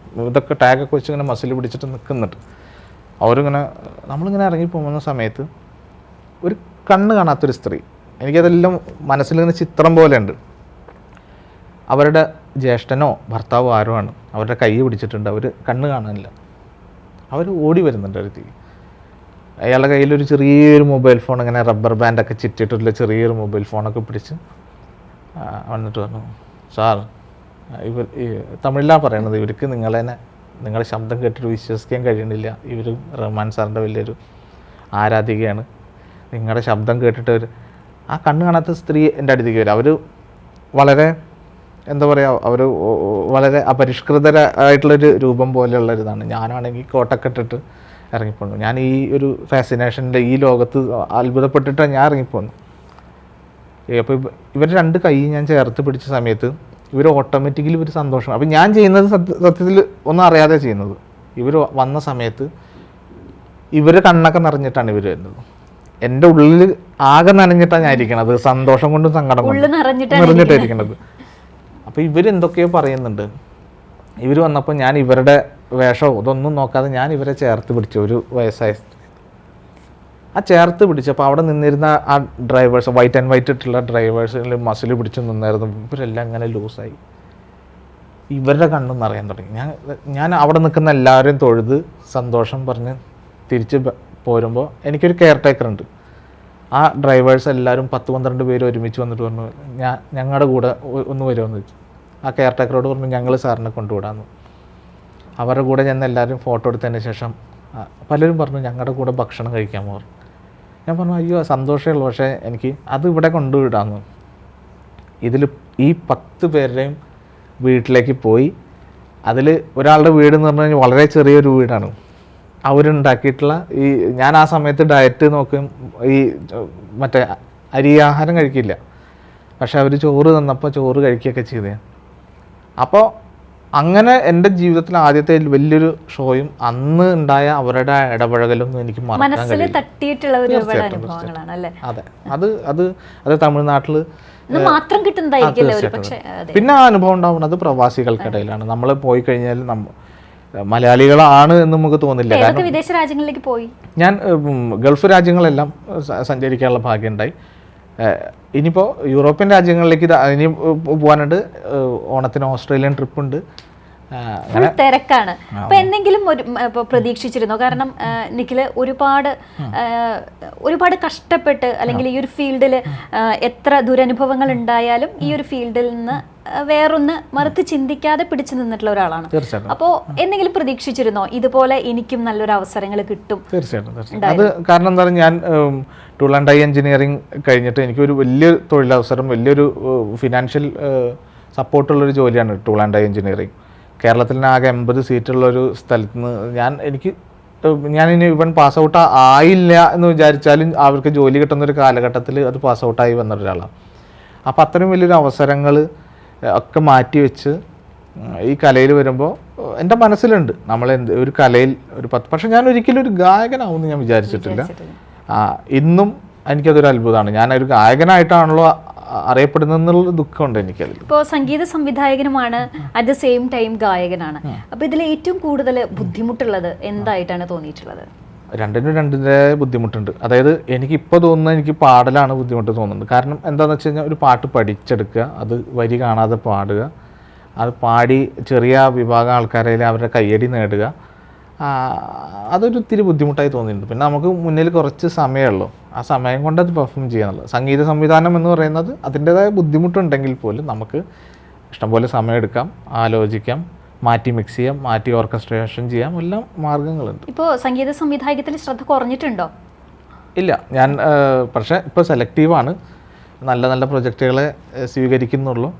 ഇതൊക്കെ ടാഗൊക്കെ വെച്ച് ഇങ്ങനെ മസിൽ പിടിച്ചിട്ട് നിൽക്കുന്നുണ്ട്. അവരിങ്ങനെ നമ്മളിങ്ങനെ ഇറങ്ങി പോകുന്ന സമയത്ത് ഒരു കണ്ണ് കാണാത്തൊരു സ്ത്രീ, എനിക്കതെല്ലാം മനസ്സിലിങ്ങനെ ചിത്രം പോലെ ഉണ്ട്. അവരുടെ ജ്യേഷ്ഠനോ ഭർത്താവോ ആരോ ആണ്. അവരുടെ കൈ പിടിച്ചിട്ടുണ്ട്. അവർ കണ്ണ് കാണാനില്ല. അവർ ഓടി വരുന്നുണ്ട് അടുത്ത്. അയാളുടെ കയ്യിലൊരു ചെറിയൊരു മൊബൈൽ ഫോൺ, ഇങ്ങനെ റബ്ബർ ബാൻഡൊക്കെ ചുറ്റിയിട്ടുള്ള ചെറിയൊരു മൊബൈൽ ഫോണൊക്കെ പിടിച്ച് വന്നിട്ട് പറഞ്ഞു, സാർ തമിഴിലാണ് പറയണത്, ഇവർക്ക് നിങ്ങളുടെ ശബ്ദം കേട്ടിട്ട് വിശ്വസിക്കാൻ കഴിയണില്ല. ഇവർ റഹ്മാൻ സാറിൻ്റെ വലിയൊരു ആരാധികയാണ്. നിങ്ങളുടെ ശബ്ദം കേട്ടിട്ട് ആ കണ്ണ് കാണാത്ത സ്ത്രീ എൻ്റെ അടുത്തേക്ക് വരും. അവർ വളരെ എന്താ പറയുക, അവർ വളരെ അപരിഷ്കൃതരായിട്ടുള്ളൊരു രൂപം പോലെയുള്ളൊരിതാണ്. ഞാനാണെങ്കിൽ കോട്ടൊക്കെ ഇട്ടിട്ട് ഇറങ്ങിപ്പോന്നു. ഞാൻ ഈ ഒരു ഫാസിനേഷൻ്റെ ഈ ലോകത്ത് അത്ഭുതപ്പെട്ടിട്ടാണ് ഞാൻ ഇറങ്ങിപ്പോന്നു. അപ്പോൾ ഇവർ 2 കൈ ഞാൻ ചേർത്ത് പിടിച്ച സമയത്ത് ഇവർ ഓട്ടോമാറ്റിക്കലി ഒരു സന്തോഷം. അപ്പം ഞാൻ ചെയ്യുന്നത് സത്യത്തിൽ ഒന്നും അറിയാതെ ചെയ്യുന്നത്. ഇവർ വന്ന സമയത്ത് ഇവർ കണ്ണൊക്കെ നിറഞ്ഞിട്ടാണ് ഇവർ വരുന്നത്. എൻ്റെ ഉള്ളിൽ ആകെ നനഞ്ഞിട്ടാണ് ഞാൻ ഇരിക്കണത്, സന്തോഷം കൊണ്ടും സങ്കടം കൊണ്ടും നിറഞ്ഞിട്ടായിരിക്കണത്. അപ്പോൾ ഇവരെന്തൊക്കെയോ പറയുന്നുണ്ട്. ഇവർ വന്നപ്പോൾ ഞാൻ ഇവരുടെ വേഷമോ ഇതൊന്നും നോക്കാതെ ഞാൻ ഇവരെ ചേർത്ത് പിടിച്ചു. ഒരു വയസ്സായ ആ ചേർത്ത് പിടിച്ചപ്പോൾ അവിടെ നിന്നിരുന്ന ആ ഡ്രൈവേഴ്സ്, വൈറ്റ് ആൻഡ് വൈറ്റ് ഇട്ടുള്ള ഡ്രൈവേഴ്സിൽ മസിൽ പിടിച്ച് നിന്നായിരുന്നു. ഇവരെല്ലാം ഇങ്ങനെ ലൂസായി. ഇവരുടെ കണ്ണും നിറയാൻ തുടങ്ങി. ഞാൻ അവിടെ നിൽക്കുന്ന എല്ലാവരെയും തൊഴുത് സന്തോഷം പറഞ്ഞ് തിരിച്ച് പോരുമ്പോൾ എനിക്കൊരു കെയർ ടേക്കർ ഉണ്ട്. ആ ഡ്രൈവേഴ്സ് എല്ലാവരും 10-12 പേര് ഒരുമിച്ച് വന്നിട്ട് പറഞ്ഞു, ഞങ്ങളുടെ കൂടെ ഒന്ന് വരുമെന്ന് വെച്ചു. ആ കെയർ ടേക്കറോട് പറഞ്ഞു ഞങ്ങൾ സാറിനെ കൊണ്ടുവിടാമെന്ന്. അവരുടെ കൂടെ ഞാൻ എല്ലാവരും ഫോട്ടോ എടുത്തതിന് ശേഷം പലരും പറഞ്ഞു ഞങ്ങളുടെ കൂടെ ഭക്ഷണം കഴിക്കാൻ പറഞ്ഞു. ഞാൻ പറഞ്ഞു അയ്യോ സന്തോഷമേ ഉള്ളൂ, പക്ഷേ എനിക്ക് അത് ഇവിടെ കൊണ്ടുവിടാമെന്ന്. ഇതിൽ ഈ 10 പേരുടെയും വീട്ടിലേക്ക് പോയി. അതിൽ ഒരാളുടെ വീട് എന്ന് പറഞ്ഞു കഴിഞ്ഞാൽ വളരെ ചെറിയൊരു വീടാണ്. അവരുണ്ടാക്കിയിട്ടുള്ള ഈ ഞാൻ ആ സമയത്ത് ഡയറ്റ് നോക്കും, ഈ മറ്റേ അരി ആഹാരം കഴിക്കില്ല, പക്ഷെ അവർ ചോറ് തന്നപ്പോൾ ചോറ് കഴിക്കുകയൊക്കെ ചെയ്തേ. അപ്പോൾ അങ്ങനെ എൻ്റെ ജീവിതത്തിൽ ആദ്യത്തെ വലിയൊരു ഷോയും അന്ന് ഉണ്ടായ അവരുടെ ഇടപഴകലും എനിക്ക് മറക്കാൻ കഴിയില്ല. അതെ, അത് തമിഴ്നാട്ടിൽ മാത്രം കിട്ടുന്നതായിരിക്കില്ല. പിന്നെ ആ അനുഭവം ഉണ്ടാവുന്നത് പ്രവാസികൾക്കിടയിലാണ്. നമ്മൾ പോയി കഴിഞ്ഞാൽ മലയാളികളാണ് എന്ന് നമുക്ക് തോന്നില്ല. കാരണം വിദേശ രാജ്യങ്ങളിലേക്ക് പോയി ഞാൻ ഗൾഫ് രാജ്യങ്ങളെല്ലാം സഞ്ചരിക്കാനുള്ള ഭാഗ്യം ഉണ്ടായി. ഇനിയിപ്പോൾ യൂറോപ്യൻ രാജ്യങ്ങളിലേക്ക് ഇനി പോകാനുണ്ട്. ഓണത്തിന് ഓസ്ട്രേലിയൻ ട്രിപ്പുണ്ട്. തിരക്കാണ്. അപ്പൊ എന്തെങ്കിലും ഒരു പ്രതീക്ഷിച്ചിരുന്നോ? കാരണം നിഖില് ഒരുപാട് കഷ്ടപ്പെട്ട് അല്ലെങ്കിൽ ഈ ഒരു ഫീൽഡിൽ എത്ര ദുരനുഭവങ്ങൾ ഉണ്ടായാലും ഈ ഒരു ഫീൽഡിൽ നിന്ന് വേറൊന്ന് മറുത്ത് ചിന്തിക്കാതെ പിടിച്ചു നിന്നിട്ടുള്ള ഒരാളാണ്. അപ്പോൾ എന്തെങ്കിലും പ്രതീക്ഷിച്ചിരുന്നോ ഇതുപോലെ എനിക്കും നല്ലൊരു അവസരങ്ങൾ കിട്ടും? തീർച്ചയായിട്ടും. അത് കാരണം എന്താ പറയുക, ഞാൻ ടൂൾ ആൻഡ് ഡൈ എഞ്ചിനീയറിംഗ് കഴിഞ്ഞിട്ട് എനിക്കൊരു വലിയൊരു തൊഴിലവസരം, വലിയൊരു ഫിനാൻഷ്യൽ സപ്പോർട്ടുള്ളൊരു ജോലിയാണ് ടൂൾ ആൻഡ് ഡൈ എഞ്ചിനീയറിംഗ്. കേരളത്തിൽ ആകെ 80 സീറ്റുള്ളൊരു സ്ഥലത്ത് നിന്ന് ഞാനിനി ഇവൻ പാസ് ഔട്ട് ആയില്ല എന്ന് വിചാരിച്ചാലും അവർക്ക് ജോലി കിട്ടുന്നൊരു കാലഘട്ടത്തിൽ അത് പാസ് ഔട്ടായി വന്ന ഒരാളാണ്. അപ്പോൾ അത്രയും വലിയൊരു അവസരങ്ങൾ ഒക്കെ മാറ്റി വെച്ച് ഈ കലയിൽ വരുമ്പോൾ എൻ്റെ മനസ്സിലുണ്ട് നമ്മൾ ഒരു കലയിൽ ഒരു പക്ഷെ ഞാൻ ഒരിക്കലും ഒരു ഗായകനാവുമെന്ന് ഞാൻ വിചാരിച്ചിട്ടില്ല. ഇന്നും എനിക്കതൊരു അത്ഭുതമാണ്. ഞാനൊരു ഗായകനായിട്ടാണല്ലോ അറിയപ്പെടുന്നുള്ള ദുഃഖമുണ്ട് എനിക്കതിൽ. ഇപ്പോൾ സംഗീത സംവിധായകനുമാണ്, അറ്റ് ദ സെയിം ടൈം ഗായകനാണ്. അപ്പോൾ ഇതിൽ ഏറ്റവും കൂടുതൽ ബുദ്ധിമുട്ടുള്ളത് എന്തായിട്ടാണ് തോന്നിയിട്ടുള്ളത്? രണ്ടിൻ്റെ ബുദ്ധിമുട്ടുണ്ട്. അതായത് എനിക്കിപ്പോൾ തോന്നുന്നത് എനിക്ക് പാടലാണ് ബുദ്ധിമുട്ട് തോന്നുന്നത്. കാരണം എന്താണെന്ന് വെച്ച് കഴിഞ്ഞാൽ ഒരു പാട്ട് പഠിച്ചെടുക്കുക, അത് വരി കാണാതെ പാടുക, അത് പാടി ചെറിയ വിഭാഗം ആൾക്കാരെ അവരുടെ കയ്യടി നേടുക, അതൊരു ഇത്തിരി ബുദ്ധിമുട്ടായി തോന്നിയിട്ടുണ്ട്. പിന്നെ നമുക്ക് മുന്നിൽ കുറച്ച് സമയമുള്ളൂ, ആ സമയം കൊണ്ട് അത് പെർഫോം ചെയ്യാനുള്ളത്. സംഗീത സംവിധാനം എന്ന് പറയുന്നത് അതിൻ്റേതായ ബുദ്ധിമുട്ടുണ്ടെങ്കിൽ പോലും നമുക്ക് ഇഷ്ടംപോലെ സമയമെടുക്കാം, ആലോചിക്കാം, മാറ്റി മിക്സ് ചെയ്യാം, മാറ്റി ഓർക്കസ്ട്രേഷൻ ചെയ്യാം, എല്ലാം മാർഗങ്ങളുണ്ട്. ഇപ്പോൾ സംഗീത സംവിധായകത്തിൽ ശ്രദ്ധ കുറഞ്ഞിട്ടുണ്ടോ? ഇല്ല, ഞാൻ പക്ഷേ ഇപ്പോൾ സെലക്റ്റീവാണ്, നല്ല നല്ല പ്രൊജക്റ്റുകളെ സ്വീകരിക്കുന്നുള്ളൂ.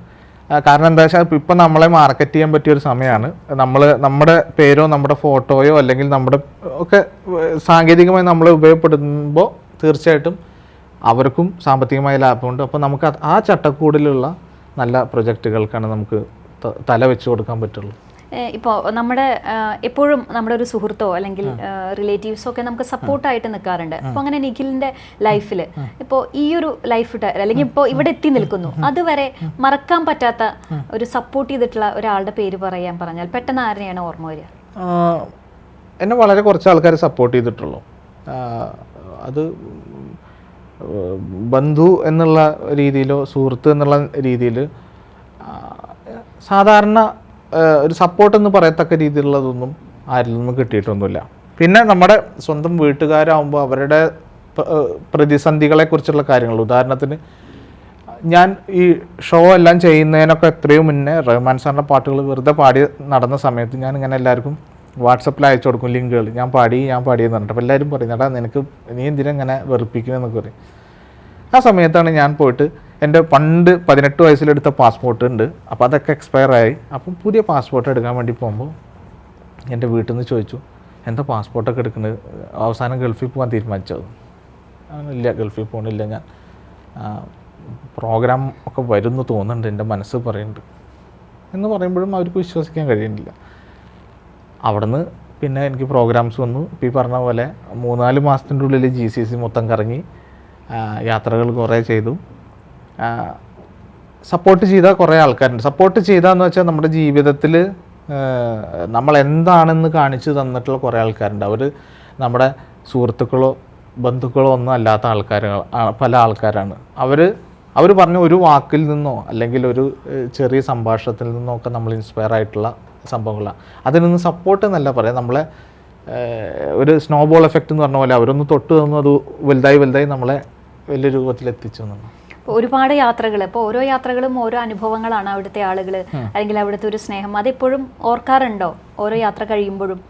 കാരണം എന്താ വെച്ചാൽ ഇപ്പം നമ്മളെ മാർക്കറ്റ് ചെയ്യാൻ പറ്റിയൊരു സമയമാണ്. നമ്മുടെ പേരോ നമ്മുടെ ഫോട്ടോയോ അല്ലെങ്കിൽ നമ്മുടെ ഒക്കെ സാങ്കേതികമായി നമ്മൾ ഉപയോഗപ്പെടുത്തുമ്പോൾ തീർച്ചയായിട്ടും അവർക്കും സാമ്പത്തികമായ ലാഭമുണ്ട്. അപ്പോൾ നമുക്ക് ആ ചട്ടക്കൂടിലുള്ള നല്ല പ്രൊജക്റ്റുകൾക്കാണ് നമുക്ക് തല വെച്ച് കൊടുക്കാൻ പറ്റുള്ളൂ. ഇപ്പോൾ എപ്പോഴും നമ്മുടെ ഒരു സുഹൃത്തോ അല്ലെങ്കിൽ റിലേറ്റീവ്സോ ഒക്കെ നമുക്ക് സപ്പോർട്ടായിട്ട് നിൽക്കാറുണ്ട്. അപ്പോൾ അങ്ങനെ നിഖിലിൻ്റെ ലൈഫിൽ ഇപ്പോൾ ഈ ഒരു ലൈഫ് അല്ലെങ്കിൽ ഇപ്പോൾ ഇവിടെ എത്തി നിൽക്കുന്നു, അതുവരെ മറക്കാൻ പറ്റാത്ത ഒരു സപ്പോർട്ട് ചെയ്തിട്ടുള്ള ഒരാളുടെ പേര് പറഞ്ഞാൽ പെട്ടെന്ന് ആരെയാണ് ഓർമ്മ വരിക? എന്നെ വളരെ കുറച്ച് ആൾക്കാർ സപ്പോർട്ട് ചെയ്തിട്ടുള്ളൂ. അത് ബന്ധു എന്നുള്ള രീതിയിലോ സുഹൃത്ത് എന്നുള്ള രീതിയിൽ സാധാരണ ഒരു സപ്പോർട്ട് എന്ന് പറയത്തക്ക രീതിയിലുള്ളതൊന്നും ആരിൽ നിന്നും കിട്ടിയിട്ടൊന്നുമില്ല. പിന്നെ നമ്മുടെ സ്വന്തം വീട്ടുകാരാകുമ്പോൾ അവരുടെ പ്രതിസന്ധികളെക്കുറിച്ചുള്ള കാര്യങ്ങൾ, ഉദാഹരണത്തിന് ഞാൻ ഈ ഷോ എല്ലാം ചെയ്യുന്നതിനൊക്കെ എത്രയോ മുന്നേ റഹ്മാൻ സാറിൻ്റെ പാട്ടുകൾ വെറുതെ പാടി നടന്ന സമയത്ത് ഞാൻ ഇങ്ങനെ എല്ലാവർക്കും വാട്സപ്പിൽ അയച്ചു കൊടുക്കും ലിങ്കുകൾ, ഞാൻ പാടിയെന്ന് പറഞ്ഞിട്ട്. അപ്പോൾ എല്ലാവരും പറയും എടാ നീ എന്തിനാ ഇങ്ങനെ വെറുപ്പിക്കുന്നതെന്നൊക്കെ പറയും. ആ സമയത്താണ് ഞാൻ പോയിട്ട് എൻ്റെ പണ്ട് 18 വയസ്സിലെടുത്ത പാസ്പോർട്ട് ഉണ്ട്, അപ്പോൾ അതൊക്കെ എക്സ്പയർ ആയി. അപ്പം പുതിയ പാസ്പോർട്ട് എടുക്കാൻ വേണ്ടി പോകുമ്പോൾ എൻ്റെ വീട്ടിൽ നിന്ന് ചോദിച്ചു എന്താ പാസ്പോർട്ടൊക്കെ എടുക്കുന്നത്, അവസാനം ഗൾഫിൽ പോകാൻ തീരുമാനിച്ചത്? ഇല്ല, ഗൾഫിൽ പോകണില്ല, ഞാൻ പ്രോഗ്രാം ഒക്കെ വരുമെന്ന് തോന്നുന്നുണ്ട്, എൻ്റെ മനസ്സ് പറയുന്നുണ്ട് എന്ന് പറയുമ്പോഴും അവർക്ക് വിശ്വസിക്കാൻ കഴിയുന്നില്ല. അവിടുന്ന് പിന്നെ എനിക്ക് പ്രോഗ്രാംസ് വന്നു. ഇപ്പോൾ ഈ പറഞ്ഞ പോലെ 3-4 മാസത്തിൻ്റെ ഉള്ളിൽ GCC മൊത്തം കറങ്ങി, യാത്രകൾ കുറേ ചെയ്തു. സപ്പോർട്ട് ചെയ്ത കുറേ ആൾക്കാരുണ്ട്. സപ്പോർട്ട് ചെയ്തതെന്ന് വെച്ചാൽ നമ്മുടെ ജീവിതത്തിൽ നമ്മൾ എന്താണെന്ന് കാണിച്ചു തന്നിട്ടുള്ള കുറേ ആൾക്കാരുണ്ട്. അവർ നമ്മുടെ സുഹൃത്തുക്കളോ ബന്ധുക്കളോ ഒന്നും അല്ലാത്ത പല ആൾക്കാരാണ്. അവർ പറഞ്ഞ ഒരു വാക്കിൽ നിന്നോ അല്ലെങ്കിൽ ഒരു ചെറിയ സംഭാഷണത്തിൽ നിന്നോ ഒക്കെ നമ്മൾ ഇൻസ്പയർ ആയിട്ടുള്ള സംഭവങ്ങളാണ്. അതിനൊന്നും സപ്പോർട്ട് എന്നല്ല പറയാം, നമ്മളെ ഒരു സ്നോബോൾ എഫക്റ്റ് എന്ന് പറഞ്ഞ പോലെ അവരൊന്ന് തൊട്ട് തന്നു, അത് വലുതായി നമ്മളെ വലിയ രൂപത്തിൽ എത്തിച്ചു എന്നാണ്. ഒരുപാട് യാത്രകൾ, ഇപ്പോൾ ഓരോ യാത്രകളും ഓരോ അനുഭവങ്ങളാണ് അവിടുത്തെ ആളുകൾ അല്ലെങ്കിൽ അവിടുത്തെ ഒരു സ്നേഹം, അതെപ്പോഴും ഓർക്കാറുണ്ടോ ഓരോ യാത്ര കഴിയുമ്പോഴും?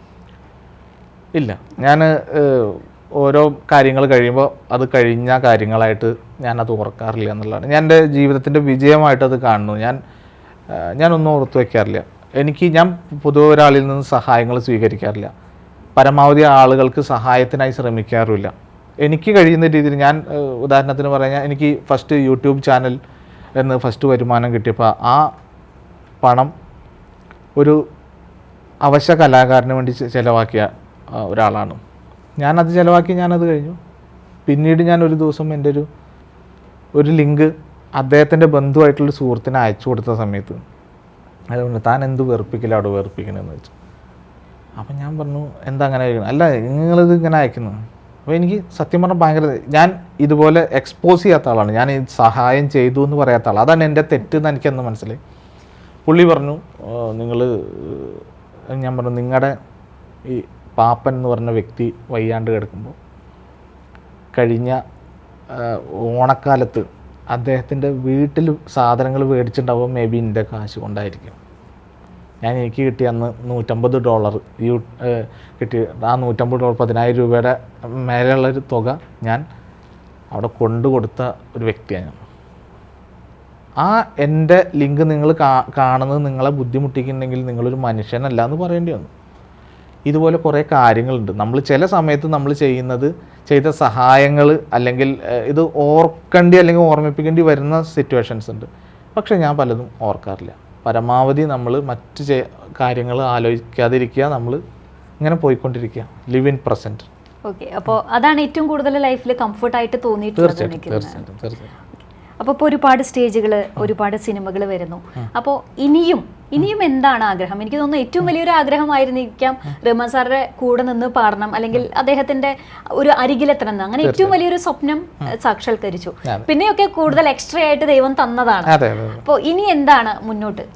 ഇല്ല, ഞാൻ ഓരോ കാര്യങ്ങൾ കഴിയുമ്പോൾ അത് കഴിഞ്ഞ കാര്യങ്ങളായിട്ട് ഞാനത് ഓർക്കാറില്ല എന്നുള്ളതാണ്. ഞാൻ എൻ്റെ ജീവിതത്തിൻ്റെ വിജയമായിട്ടത് കാണുന്നു. ഞാനൊന്നും ഓർത്തു വയ്ക്കാറില്ല. ഞാൻ പൊതുവെ ഒരാളിൽ നിന്ന് സഹായങ്ങൾ സ്വീകരിക്കാറില്ല. പരമാവധി ആളുകൾക്ക് സഹായത്തിനായി ശ്രമിക്കാറുമില്ല. എനിക്ക് കഴിയുന്ന രീതിയിൽ ഞാൻ ഉദാഹരണത്തിന് പറഞ്ഞാൽ, എനിക്ക് ഫസ്റ്റ് യൂട്യൂബ് ചാനൽ എന്ന് ഫസ്റ്റ് വരുമാനം കിട്ടിയപ്പോൾ ആ പണം ഒരു അവശ്യ കലാകാരന് വേണ്ടി ചിലവാക്കിയ ഒരാളാണ്. ഞാനത് ചിലവാക്കി, ഞാനത് കഴിഞ്ഞു. പിന്നീട് ഞാൻ ഒരു ദിവസം എൻ്റെ ഒരു ലിങ്ക് അദ്ദേഹത്തിൻ്റെ ബന്ധുവായിട്ടുള്ള സുഹൃത്തിനെ അയച്ചു കൊടുത്ത സമയത്ത് അതുകൊണ്ട് താൻ എന്ത് വെറുപ്പിക്കില്ല അവിടെ വെറുപ്പിക്കണമെന്ന് വെച്ചു. അപ്പം ഞാൻ പറഞ്ഞു, എന്താ അങ്ങനെ അയക്കണം? അല്ല, നിങ്ങളിത് ഇങ്ങനെ അയക്കുന്നു. അപ്പോൾ എനിക്ക് സത്യം പറഞ്ഞാൽ ഭയങ്കര, ഞാൻ ഇതുപോലെ എക്സ്പോസ് ചെയ്യാത്ത ആളാണ്, ഞാൻ ഈ സഹായം ചെയ്തു എന്ന് പറയാത്ത ആൾ. അതാണ് എൻ്റെ തെറ്റെന്ന് എനിക്കെന്ന് മനസ്സിലായി. പുള്ളി പറഞ്ഞു, ഞാൻ പറഞ്ഞു, നിങ്ങളുടെ ഈ പാപ്പൻ എന്ന് പറഞ്ഞ വ്യക്തി വയ്യാണ്ട് കിടക്കുമ്പോൾ കഴിഞ്ഞ ഓണക്കാലത്ത് അദ്ദേഹത്തിൻ്റെ വീട്ടിൽ സാധനങ്ങൾ മേടിച്ചിട്ടുണ്ടാവുമ്പോൾ മേ ബി എൻ്റെ കാശ് കൊണ്ടായിരിക്കും. എനിക്ക് കിട്ടിയ അന്ന് $150 കിട്ടി. ആ $150 10,000 രൂപയുടെ മേലെയുള്ളൊരു തുക ഞാൻ അവിടെ കൊടുത്ത ഒരു വ്യക്തിയാണ്. ആ എൻ്റെ ലിങ്ക് നിങ്ങൾ കാണുന്നത് നിങ്ങളെ ബുദ്ധിമുട്ടിക്കുന്നുണ്ടെങ്കിൽ നിങ്ങളൊരു മനുഷ്യനല്ല എന്ന് പറയേണ്ടി വന്നു. ഇതുപോലെ കുറേ കാര്യങ്ങളുണ്ട്. നമ്മൾ ചില സമയത്ത് നമ്മൾ ചെയ്ത സഹായങ്ങൾ അല്ലെങ്കിൽ ഇത് ഓർക്കേണ്ടി അല്ലെങ്കിൽ ഓർമ്മിപ്പിക്കേണ്ടി വരുന്ന സിറ്റുവേഷൻസ് ഉണ്ട്. പക്ഷേ ഞാൻ പലതും ഓർക്കാറില്ല. പരമാവധി നമ്മൾ മറ്റ് കാര്യങ്ങൾ ആലോചിക്കാതിരിക്കുക, നമ്മൾ ഇങ്ങനെ പോയിക്കൊണ്ടിരിക്കുക, ലിവ് ഇൻ പ്രസൻറ്റ്. ഓക്കെ, അപ്പോൾ അതാണ് ഏറ്റവും കൂടുതൽ ലൈഫിൽ കംഫർട്ടായിട്ട് തോന്നിയിട്ടുള്ളത്. തീർച്ചയായിട്ടും. അപ്പോൾ ഇപ്പോൾ ഒരുപാട് സ്റ്റേജുകൾ, ഒരുപാട് സിനിമകൾ വരുന്നു. അപ്പോൾ ഇനിയും എന്താണ് ആഗ്രഹം? എനിക്ക് തോന്നുന്നു ഏറ്റവും വലിയൊരു ആഗ്രഹമായിരുന്നിരിക്കാം റഹ്മാൻ സാറുടെ കൂടെ നിന്ന് പാടണം, അല്ലെങ്കിൽ അദ്ദേഹത്തിന്റെ ഒരു അരികിലെത്തണം. അങ്ങനെ ഏറ്റവും വലിയൊരു സ്വപ്നം സാക്ഷാത്കരിച്ചു. പിന്നെയൊക്കെ കൂടുതൽ എക്സ്ട്രാ ആയിട്ട് ദൈവം തന്നതാണ്. അപ്പോൾ ഇനി എന്താണ് മുന്നോട്ട്?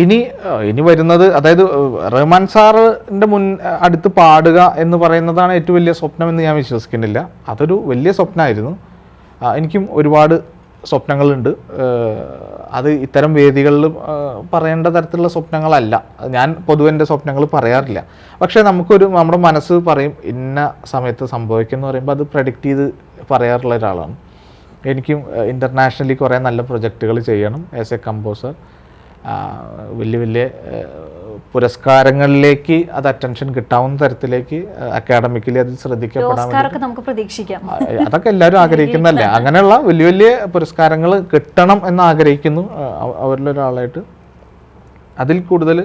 ഇനി വരുന്നത്, അതായത് റഹ്മാൻ സാറിൻ്റെ അടുത്ത് പാടുക എന്ന് പറയുന്നതാണ് ഏറ്റവും വലിയ സ്വപ്നം എന്ന് ഞാൻ വിശ്വസിക്കുന്നില്ല. അതൊരു വലിയ സ്വപ്നമായിരുന്നു. എനിക്കും ഒരുപാട് സ്വപ്നങ്ങളുണ്ട്. അത് ഇത്തരം വേദികളിൽ പറയേണ്ട തരത്തിലുള്ള സ്വപ്നങ്ങളല്ല. ഞാൻ പൊതുവെ എൻ്റെ സ്വപ്നങ്ങൾ പറയാറില്ല. പക്ഷേ നമ്മുടെ മനസ്സ് പറയും ഇന്ന സമയത്ത് സംഭവിക്കുമെന്ന് പറയുമ്പോൾ അത് പ്രഡിക്റ്റ് ചെയ്ത് പറയാറുള്ള ഒരാളാണ്. എനിക്കും ഇൻ്റർനാഷണലി കുറേ നല്ല പ്രൊജക്റ്റുകൾ ചെയ്യണം ആസ് എ കമ്പോസർ. വലിയ പുരസ്കാരങ്ങളിലേക്ക് അത് അറ്റൻഷൻ കിട്ടാവുന്ന തരത്തിലേക്ക് അക്കാഡമിക്കലി അത് ശ്രദ്ധിക്കപ്പെടാൻ അതൊക്കെ എല്ലാവരും ആഗ്രഹിക്കുന്നല്ലേ. അങ്ങനെയുള്ള വലിയ പുരസ്കാരങ്ങൾ കിട്ടണം എന്ന് ആഗ്രഹിക്കുന്നു അവരിലൊരാളായിട്ട്. അതിൽ കൂടുതൽ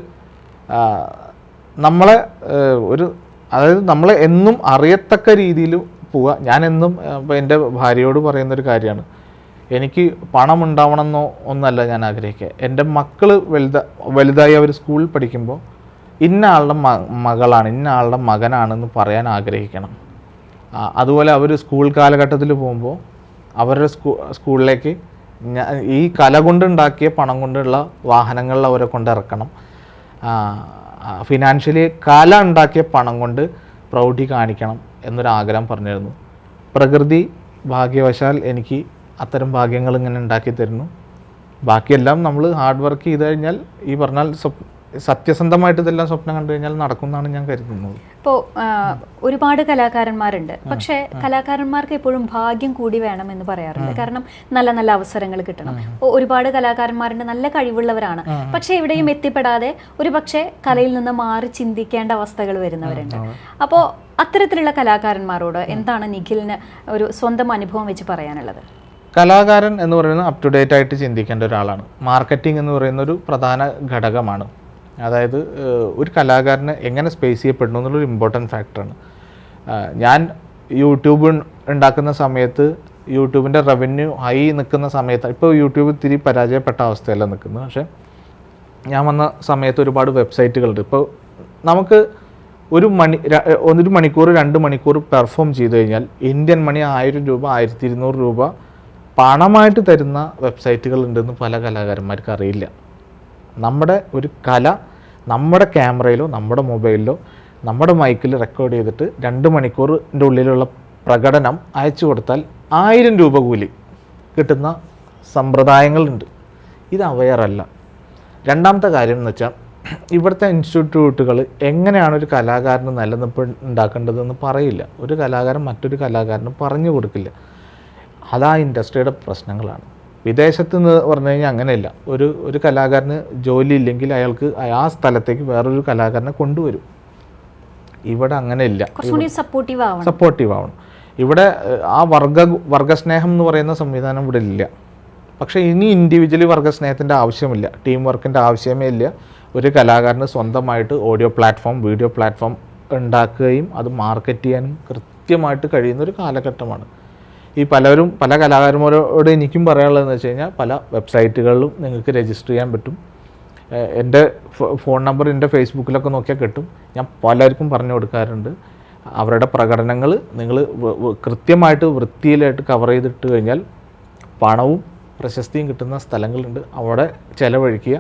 അതായത് നമ്മളെ എന്നും അറിയത്തക്ക രീതിയിൽ പോവുക. ഞാനെന്നും എൻ്റെ ഭാര്യയോട് പറയുന്നൊരു കാര്യമാണ്, എനിക്ക് പണം ഉണ്ടാവണമെന്നോ ഒന്നല്ല ഞാൻ ആഗ്രഹിക്കുക. എൻ്റെ മക്കൾ വലുതായി അവർ സ്കൂളിൽ പഠിക്കുമ്പോൾ ഇന്ന ആളുടെ മകളാണ്, ഇന്ന ആളുടെ മകനാണെന്ന് പറയാൻ ആഗ്രഹിക്കണം. അതുപോലെ അവർ സ്കൂൾ കാലഘട്ടത്തിൽ പോകുമ്പോൾ അവരുടെ സ്കൂളിലേക്ക് ഈ കല കൊണ്ടുണ്ടാക്കിയ പണം കൊണ്ടുള്ള വാഹനങ്ങളിൽ അവരെ കൊണ്ട് ഇറക്കണം. ഫിനാൻഷ്യലി കല ഉണ്ടാക്കിയ പണം കൊണ്ട് പ്രൗഢി കാണിക്കണം എന്നൊരാഗ്രഹം പറഞ്ഞിരുന്നു. പ്രകൃതി ഭാഗ്യവശാൽ എനിക്ക് അത്തരം ഭാഗ്യങ്ങൾ ഇങ്ങനെ ഉണ്ടാക്കി തരുന്നു. ബാക്കിയെല്ലാം നമ്മൾ ഹാർഡ് വർക്ക് ചെയ്ത് കഴിഞ്ഞാൽ, ഈ പറഞ്ഞാൽ സത്യസന്ധമായിട്ട് ഇതെല്ലാം സ്വപ്നം കണ്ടു കഴിഞ്ഞാൽ നടക്കുമെന്നാണ് ഞാൻ കരുതുന്നത്. ഇപ്പോൾ ഒരുപാട് കലാകാരന്മാരുണ്ട്, പക്ഷേ കലാകാരന്മാർക്ക് എപ്പോഴും ഭാഗ്യം കൂടി വേണം എന്ന് പറയാറുണ്ട്. കാരണം നല്ല നല്ല അവസരങ്ങൾ കിട്ടണം. ഒരുപാട് കലാകാരന്മാരുണ്ട്, നല്ല കഴിവുള്ളവരാണ്, പക്ഷേ എവിടെയും എത്തിപ്പെടാതെ ഒരു പക്ഷേ കലയിൽ നിന്ന് മാറി ചിന്തിക്കേണ്ട അവസ്ഥകൾ വരുന്നവരുണ്ട്. അപ്പോൾ അത്തരത്തിലുള്ള കലാകാരന്മാരോട് എന്താണ് നിഖിലിന് ഒരു സ്വന്തം അനുഭവം വെച്ച് പറയാനുള്ളത്? കലാകാരൻ എന്ന് പറയുന്നത് അപ് ടു ഡേറ്റ് ആയിട്ട് ചിന്തിക്കേണ്ട ഒരാളാണ്. മാർക്കറ്റിംഗ് എന്ന് പറയുന്ന ഒരു പ്രധാന ഘടകമാണ്. അതായത് ഒരു കലാകാരനെ എങ്ങനെ സ്പേസ് ചെയ്യപ്പെടുന്നു എന്നുള്ളൊരു ഇമ്പോർട്ടൻറ്റ് ഫാക്ടറാണ്. ഞാൻ യൂട്യൂബ് ഉണ്ടാക്കുന്ന സമയത്ത് യൂട്യൂബിൻ്റെ റവന്യൂ ഹൈ നിൽക്കുന്ന സമയത്ത്, ഇപ്പോൾ യൂട്യൂബ് ഇത്തിരി പരാജയപ്പെട്ട അവസ്ഥയല്ല നിൽക്കുന്നത്, പക്ഷേ ഞാൻ വന്ന സമയത്ത് ഒരുപാട് വെബ്സൈറ്റുകളുണ്ട്. ഇപ്പോൾ നമുക്ക് ഒരു മണിക്കൂർ 2 മണിക്കൂർ പെർഫോം ചെയ്ത് കഴിഞ്ഞാൽ ഇന്ത്യൻ മണി 1000 രൂപ 1200 രൂപ പണമായിട്ട് തരുന്ന വെബ്സൈറ്റുകൾ ഉണ്ടെന്ന് പല കലാകാരന്മാർക്ക് അറിയില്ല. നമ്മുടെ ഒരു കല നമ്മുടെ ക്യാമറയിലോ നമ്മുടെ മൊബൈലിലോ നമ്മുടെ മൈക്കിൽ റെക്കോർഡ് ചെയ്തിട്ട് 2 മണിക്കൂറിൻ്റെ ഉള്ളിലുള്ള പ്രകടനം അയച്ചു കൊടുത്താൽ 1000 രൂപ കൂലി കിട്ടുന്ന സമ്പ്രദായങ്ങളുണ്ട്. ഇത് അവെയറല്ല. രണ്ടാമത്തെ കാര്യം എന്ന് വെച്ചാൽ ഇവിടുത്തെ ഇൻസ്റ്റിറ്റ്യൂട്ടുകൾ എങ്ങനെയാണ് ഒരു കലാകാരന് നിലനിൽപ്പ് ഉണ്ടാക്കേണ്ടതെന്ന് പറയില്ല. ഒരു കലാകാരൻ മറ്റൊരു കലാകാരന് പറഞ്ഞു കൊടുക്കില്ല. അതാ ഇൻഡസ്ട്രിയുടെ പ്രശ്നങ്ങളാണ്. വിദേശത്ത് നിന്ന് പറഞ്ഞു കഴിഞ്ഞാൽ അങ്ങനെയല്ല. ഒരു കലാകാരന് ജോലി ഇല്ലെങ്കിൽ അയാൾക്ക് ആ സ്ഥലത്തേക്ക് വേറൊരു കലാകാരനെ കൊണ്ടുവരും. ഇവിടെ അങ്ങനെയില്ല. സപ്പോർട്ടീവ് ആവണം. ഇവിടെ ആ വർഗസ്നേഹം എന്ന് പറയുന്ന സംവിധാനം ഇവിടെ ഇല്ല. പക്ഷേ ഇനി ഇൻഡിവിജ്വലി വർഗസ്നേഹത്തിൻ്റെ ആവശ്യമില്ല, ടീം വർക്കിൻ്റെ ആവശ്യമേ ഇല്ല. ഒരു കലാകാരന് സ്വന്തമായിട്ട് ഓഡിയോ പ്ലാറ്റ്ഫോം, വീഡിയോ പ്ലാറ്റ്ഫോം ഉണ്ടാക്കുകയും അത് മാർക്കറ്റ് ചെയ്യാനും കൃത്യമായിട്ട് കഴിയുന്ന ഒരു കാലഘട്ടമാണ്. ഈ പല കലാകാരന്മാരോട് എനിക്കും പറയാനുള്ളതെന്ന് വെച്ച് കഴിഞ്ഞാൽ പല വെബ്സൈറ്റുകളിലും നിങ്ങൾക്ക് രജിസ്റ്റർ ചെയ്യാൻ പറ്റും. എൻ്റെ ഫോൺ നമ്പർ എൻ്റെ ഫേസ്ബുക്കിലൊക്കെ നോക്കിയാൽ കിട്ടും. ഞാൻ പലർക്കും പറഞ്ഞു കൊടുക്കാറുണ്ട്. അവരുടെ പ്രകടനങ്ങൾ നിങ്ങൾ കൃത്യമായിട്ട് വൃത്തിയിലായിട്ട് കവർ ചെയ്തിട്ട് കഴിഞ്ഞാൽ പണവും പ്രശസ്തിയും കിട്ടുന്ന സ്ഥലങ്ങളുണ്ട്. അവിടെ ചിലവഴിക്കുക.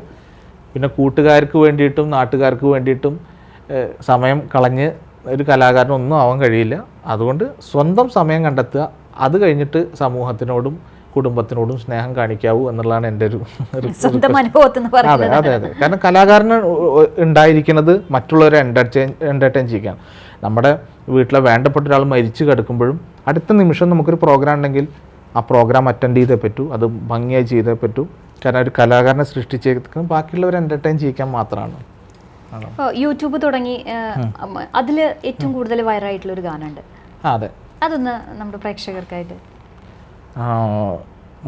പിന്നെ കൂട്ടുകാർക്ക് വേണ്ടിയിട്ടും നാട്ടുകാർക്ക് വേണ്ടിയിട്ടും സമയം കളഞ്ഞ് ഒരു കലാകാരനൊന്നും ആവാൻ കഴിയില്ല. അതുകൊണ്ട് സ്വന്തം സമയം കണ്ടെത്തുക. അത് കഴിഞ്ഞിട്ട് സമൂഹത്തിനോടും കുടുംബത്തിനോടും സ്നേഹം കാണിക്കാവൂ എന്നുള്ളതാണ് എൻ്റെ ഒരു അതെ. കാരണം കലാകാരന് ഉണ്ടായിരിക്കുന്നത് മറ്റുള്ളവരെ എൻ്റർടൈൻ ചെയ്യാൻ. നമ്മുടെ വീട്ടിലെ വേണ്ടപ്പെട്ട ഒരാൾ മരിച്ചു കിടക്കുമ്പോഴും അടുത്ത നിമിഷം നമുക്കൊരു പ്രോഗ്രാം ഉണ്ടെങ്കിൽ ആ പ്രോഗ്രാം അറ്റൻഡ് ചെയ്തേ പറ്റൂ, അത് ഭംഗിയായി ചെയ്തേ പറ്റൂ. കാരണം ഒരു കലാകാരനെ സൃഷ്ടിച്ചേക്കുന്നത് ബാക്കിയുള്ളവരെ എൻ്റർടൈൻ ചെയ്യിക്കാൻ മാത്രമാണ്. യൂട്യൂബ് തുടങ്ങി അതിൽ ഏറ്റവും കൂടുതൽ വൈറലായിട്ടുള്ള ഒരു ഗാനമുണ്ട്. അതെ, അതൊന്ന് നമ്മുടെ പ്രേക്ഷകർക്കായിട്ട്.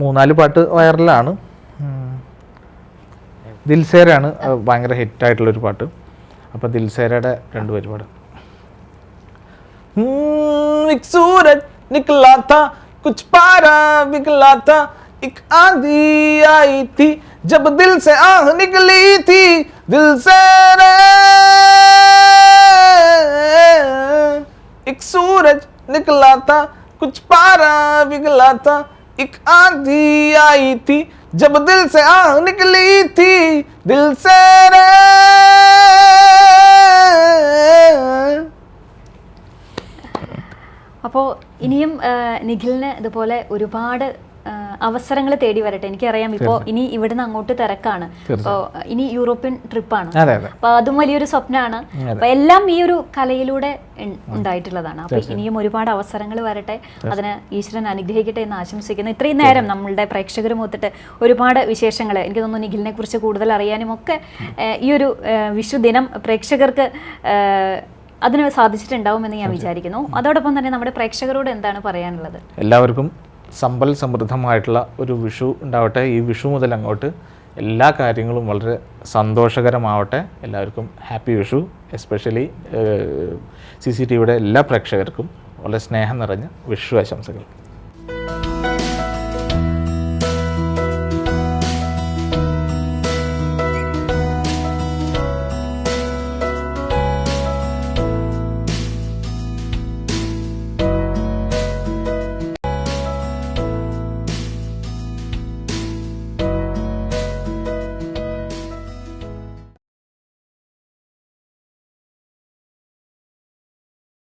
3-4 പാട്ട് വൈറലാണ്. ദിൽസേരയാണ് ഭയങ്കര ഹിറ്റായിട്ടുള്ളൊരു പാട്ട്. അപ്പോൾ ദിൽസേരയുടെ 2 വരി പാട്. സൂരജ് നിക്കലാ താ കുച്ച് പാരാ വികലാ താ एक आंधी आई थी जब दिल से आह निकली थी दिल से रे एक सूरज निकला था कुछ पारा पिघला था एक आंधी आई थी जब दिल से आह निकली थी दिल से रे. അപ്പോൾ ഇനിയും നിഖിലിന് ഇതുപോലെ ഒരുപാട് അവസരങ്ങൾ തേടി വരട്ടെ. എനിക്കറിയാം ഇപ്പോൾ ഇനി ഇവിടുന്ന് അങ്ങോട്ട് തിരക്കാണ്. അപ്പോൾ ഇനി യൂറോപ്യൻ ട്രിപ്പാണ്. അപ്പോൾ അതും വലിയൊരു സ്വപ്നമാണ്. അപ്പോൾ എല്ലാം ഈ ഒരു കലയിലൂടെ ഉണ്ടായിട്ടുള്ളതാണ്. അപ്പോൾ ഇനിയും ഒരുപാട് അവസരങ്ങൾ വരട്ടെ. അതിന് ഈശ്വരൻ അനുഗ്രഹിക്കട്ടെ എന്ന് ആശംസിക്കുന്നു. ഇത്രയും നേരം നമ്മളുടെ പ്രേക്ഷകരുമൊത്തിട്ട് ഒരുപാട് വിശേഷങ്ങൾ, എനിക്ക് തോന്നുന്നു നിഖിലിനെ കുറിച്ച് കൂടുതൽ അറിയാനും ഒക്കെ ഈ ഒരു വിഷുദിനം പ്രേക്ഷകർക്ക് അതിന് സാധിച്ചിട്ടുണ്ടാവുമെന്ന് ഞാൻ വിചാരിക്കുന്നു. അതോടൊപ്പം തന്നെ നമ്മുടെ പ്രേക്ഷകരോട് എന്താണ് പറയാനുള്ളത്? എല്ലാവർക്കും സമ്പൽ സമൃദ്ധമായിട്ടുള്ള ഒരു വിഷു ഉണ്ടാവട്ടെ. ഈ വിഷു മുതൽ അങ്ങോട്ട് എല്ലാ കാര്യങ്ങളും വളരെ സന്തോഷകരമാവട്ടെ. എല്ലാവർക്കും ഹാപ്പി വിഷു. എസ്പെഷ്യലി CCTVയുടെ എല്ലാ പ്രേക്ഷകർക്കും വളരെ സ്നേഹം നിറഞ്ഞ വിഷു ആശംസകൾ.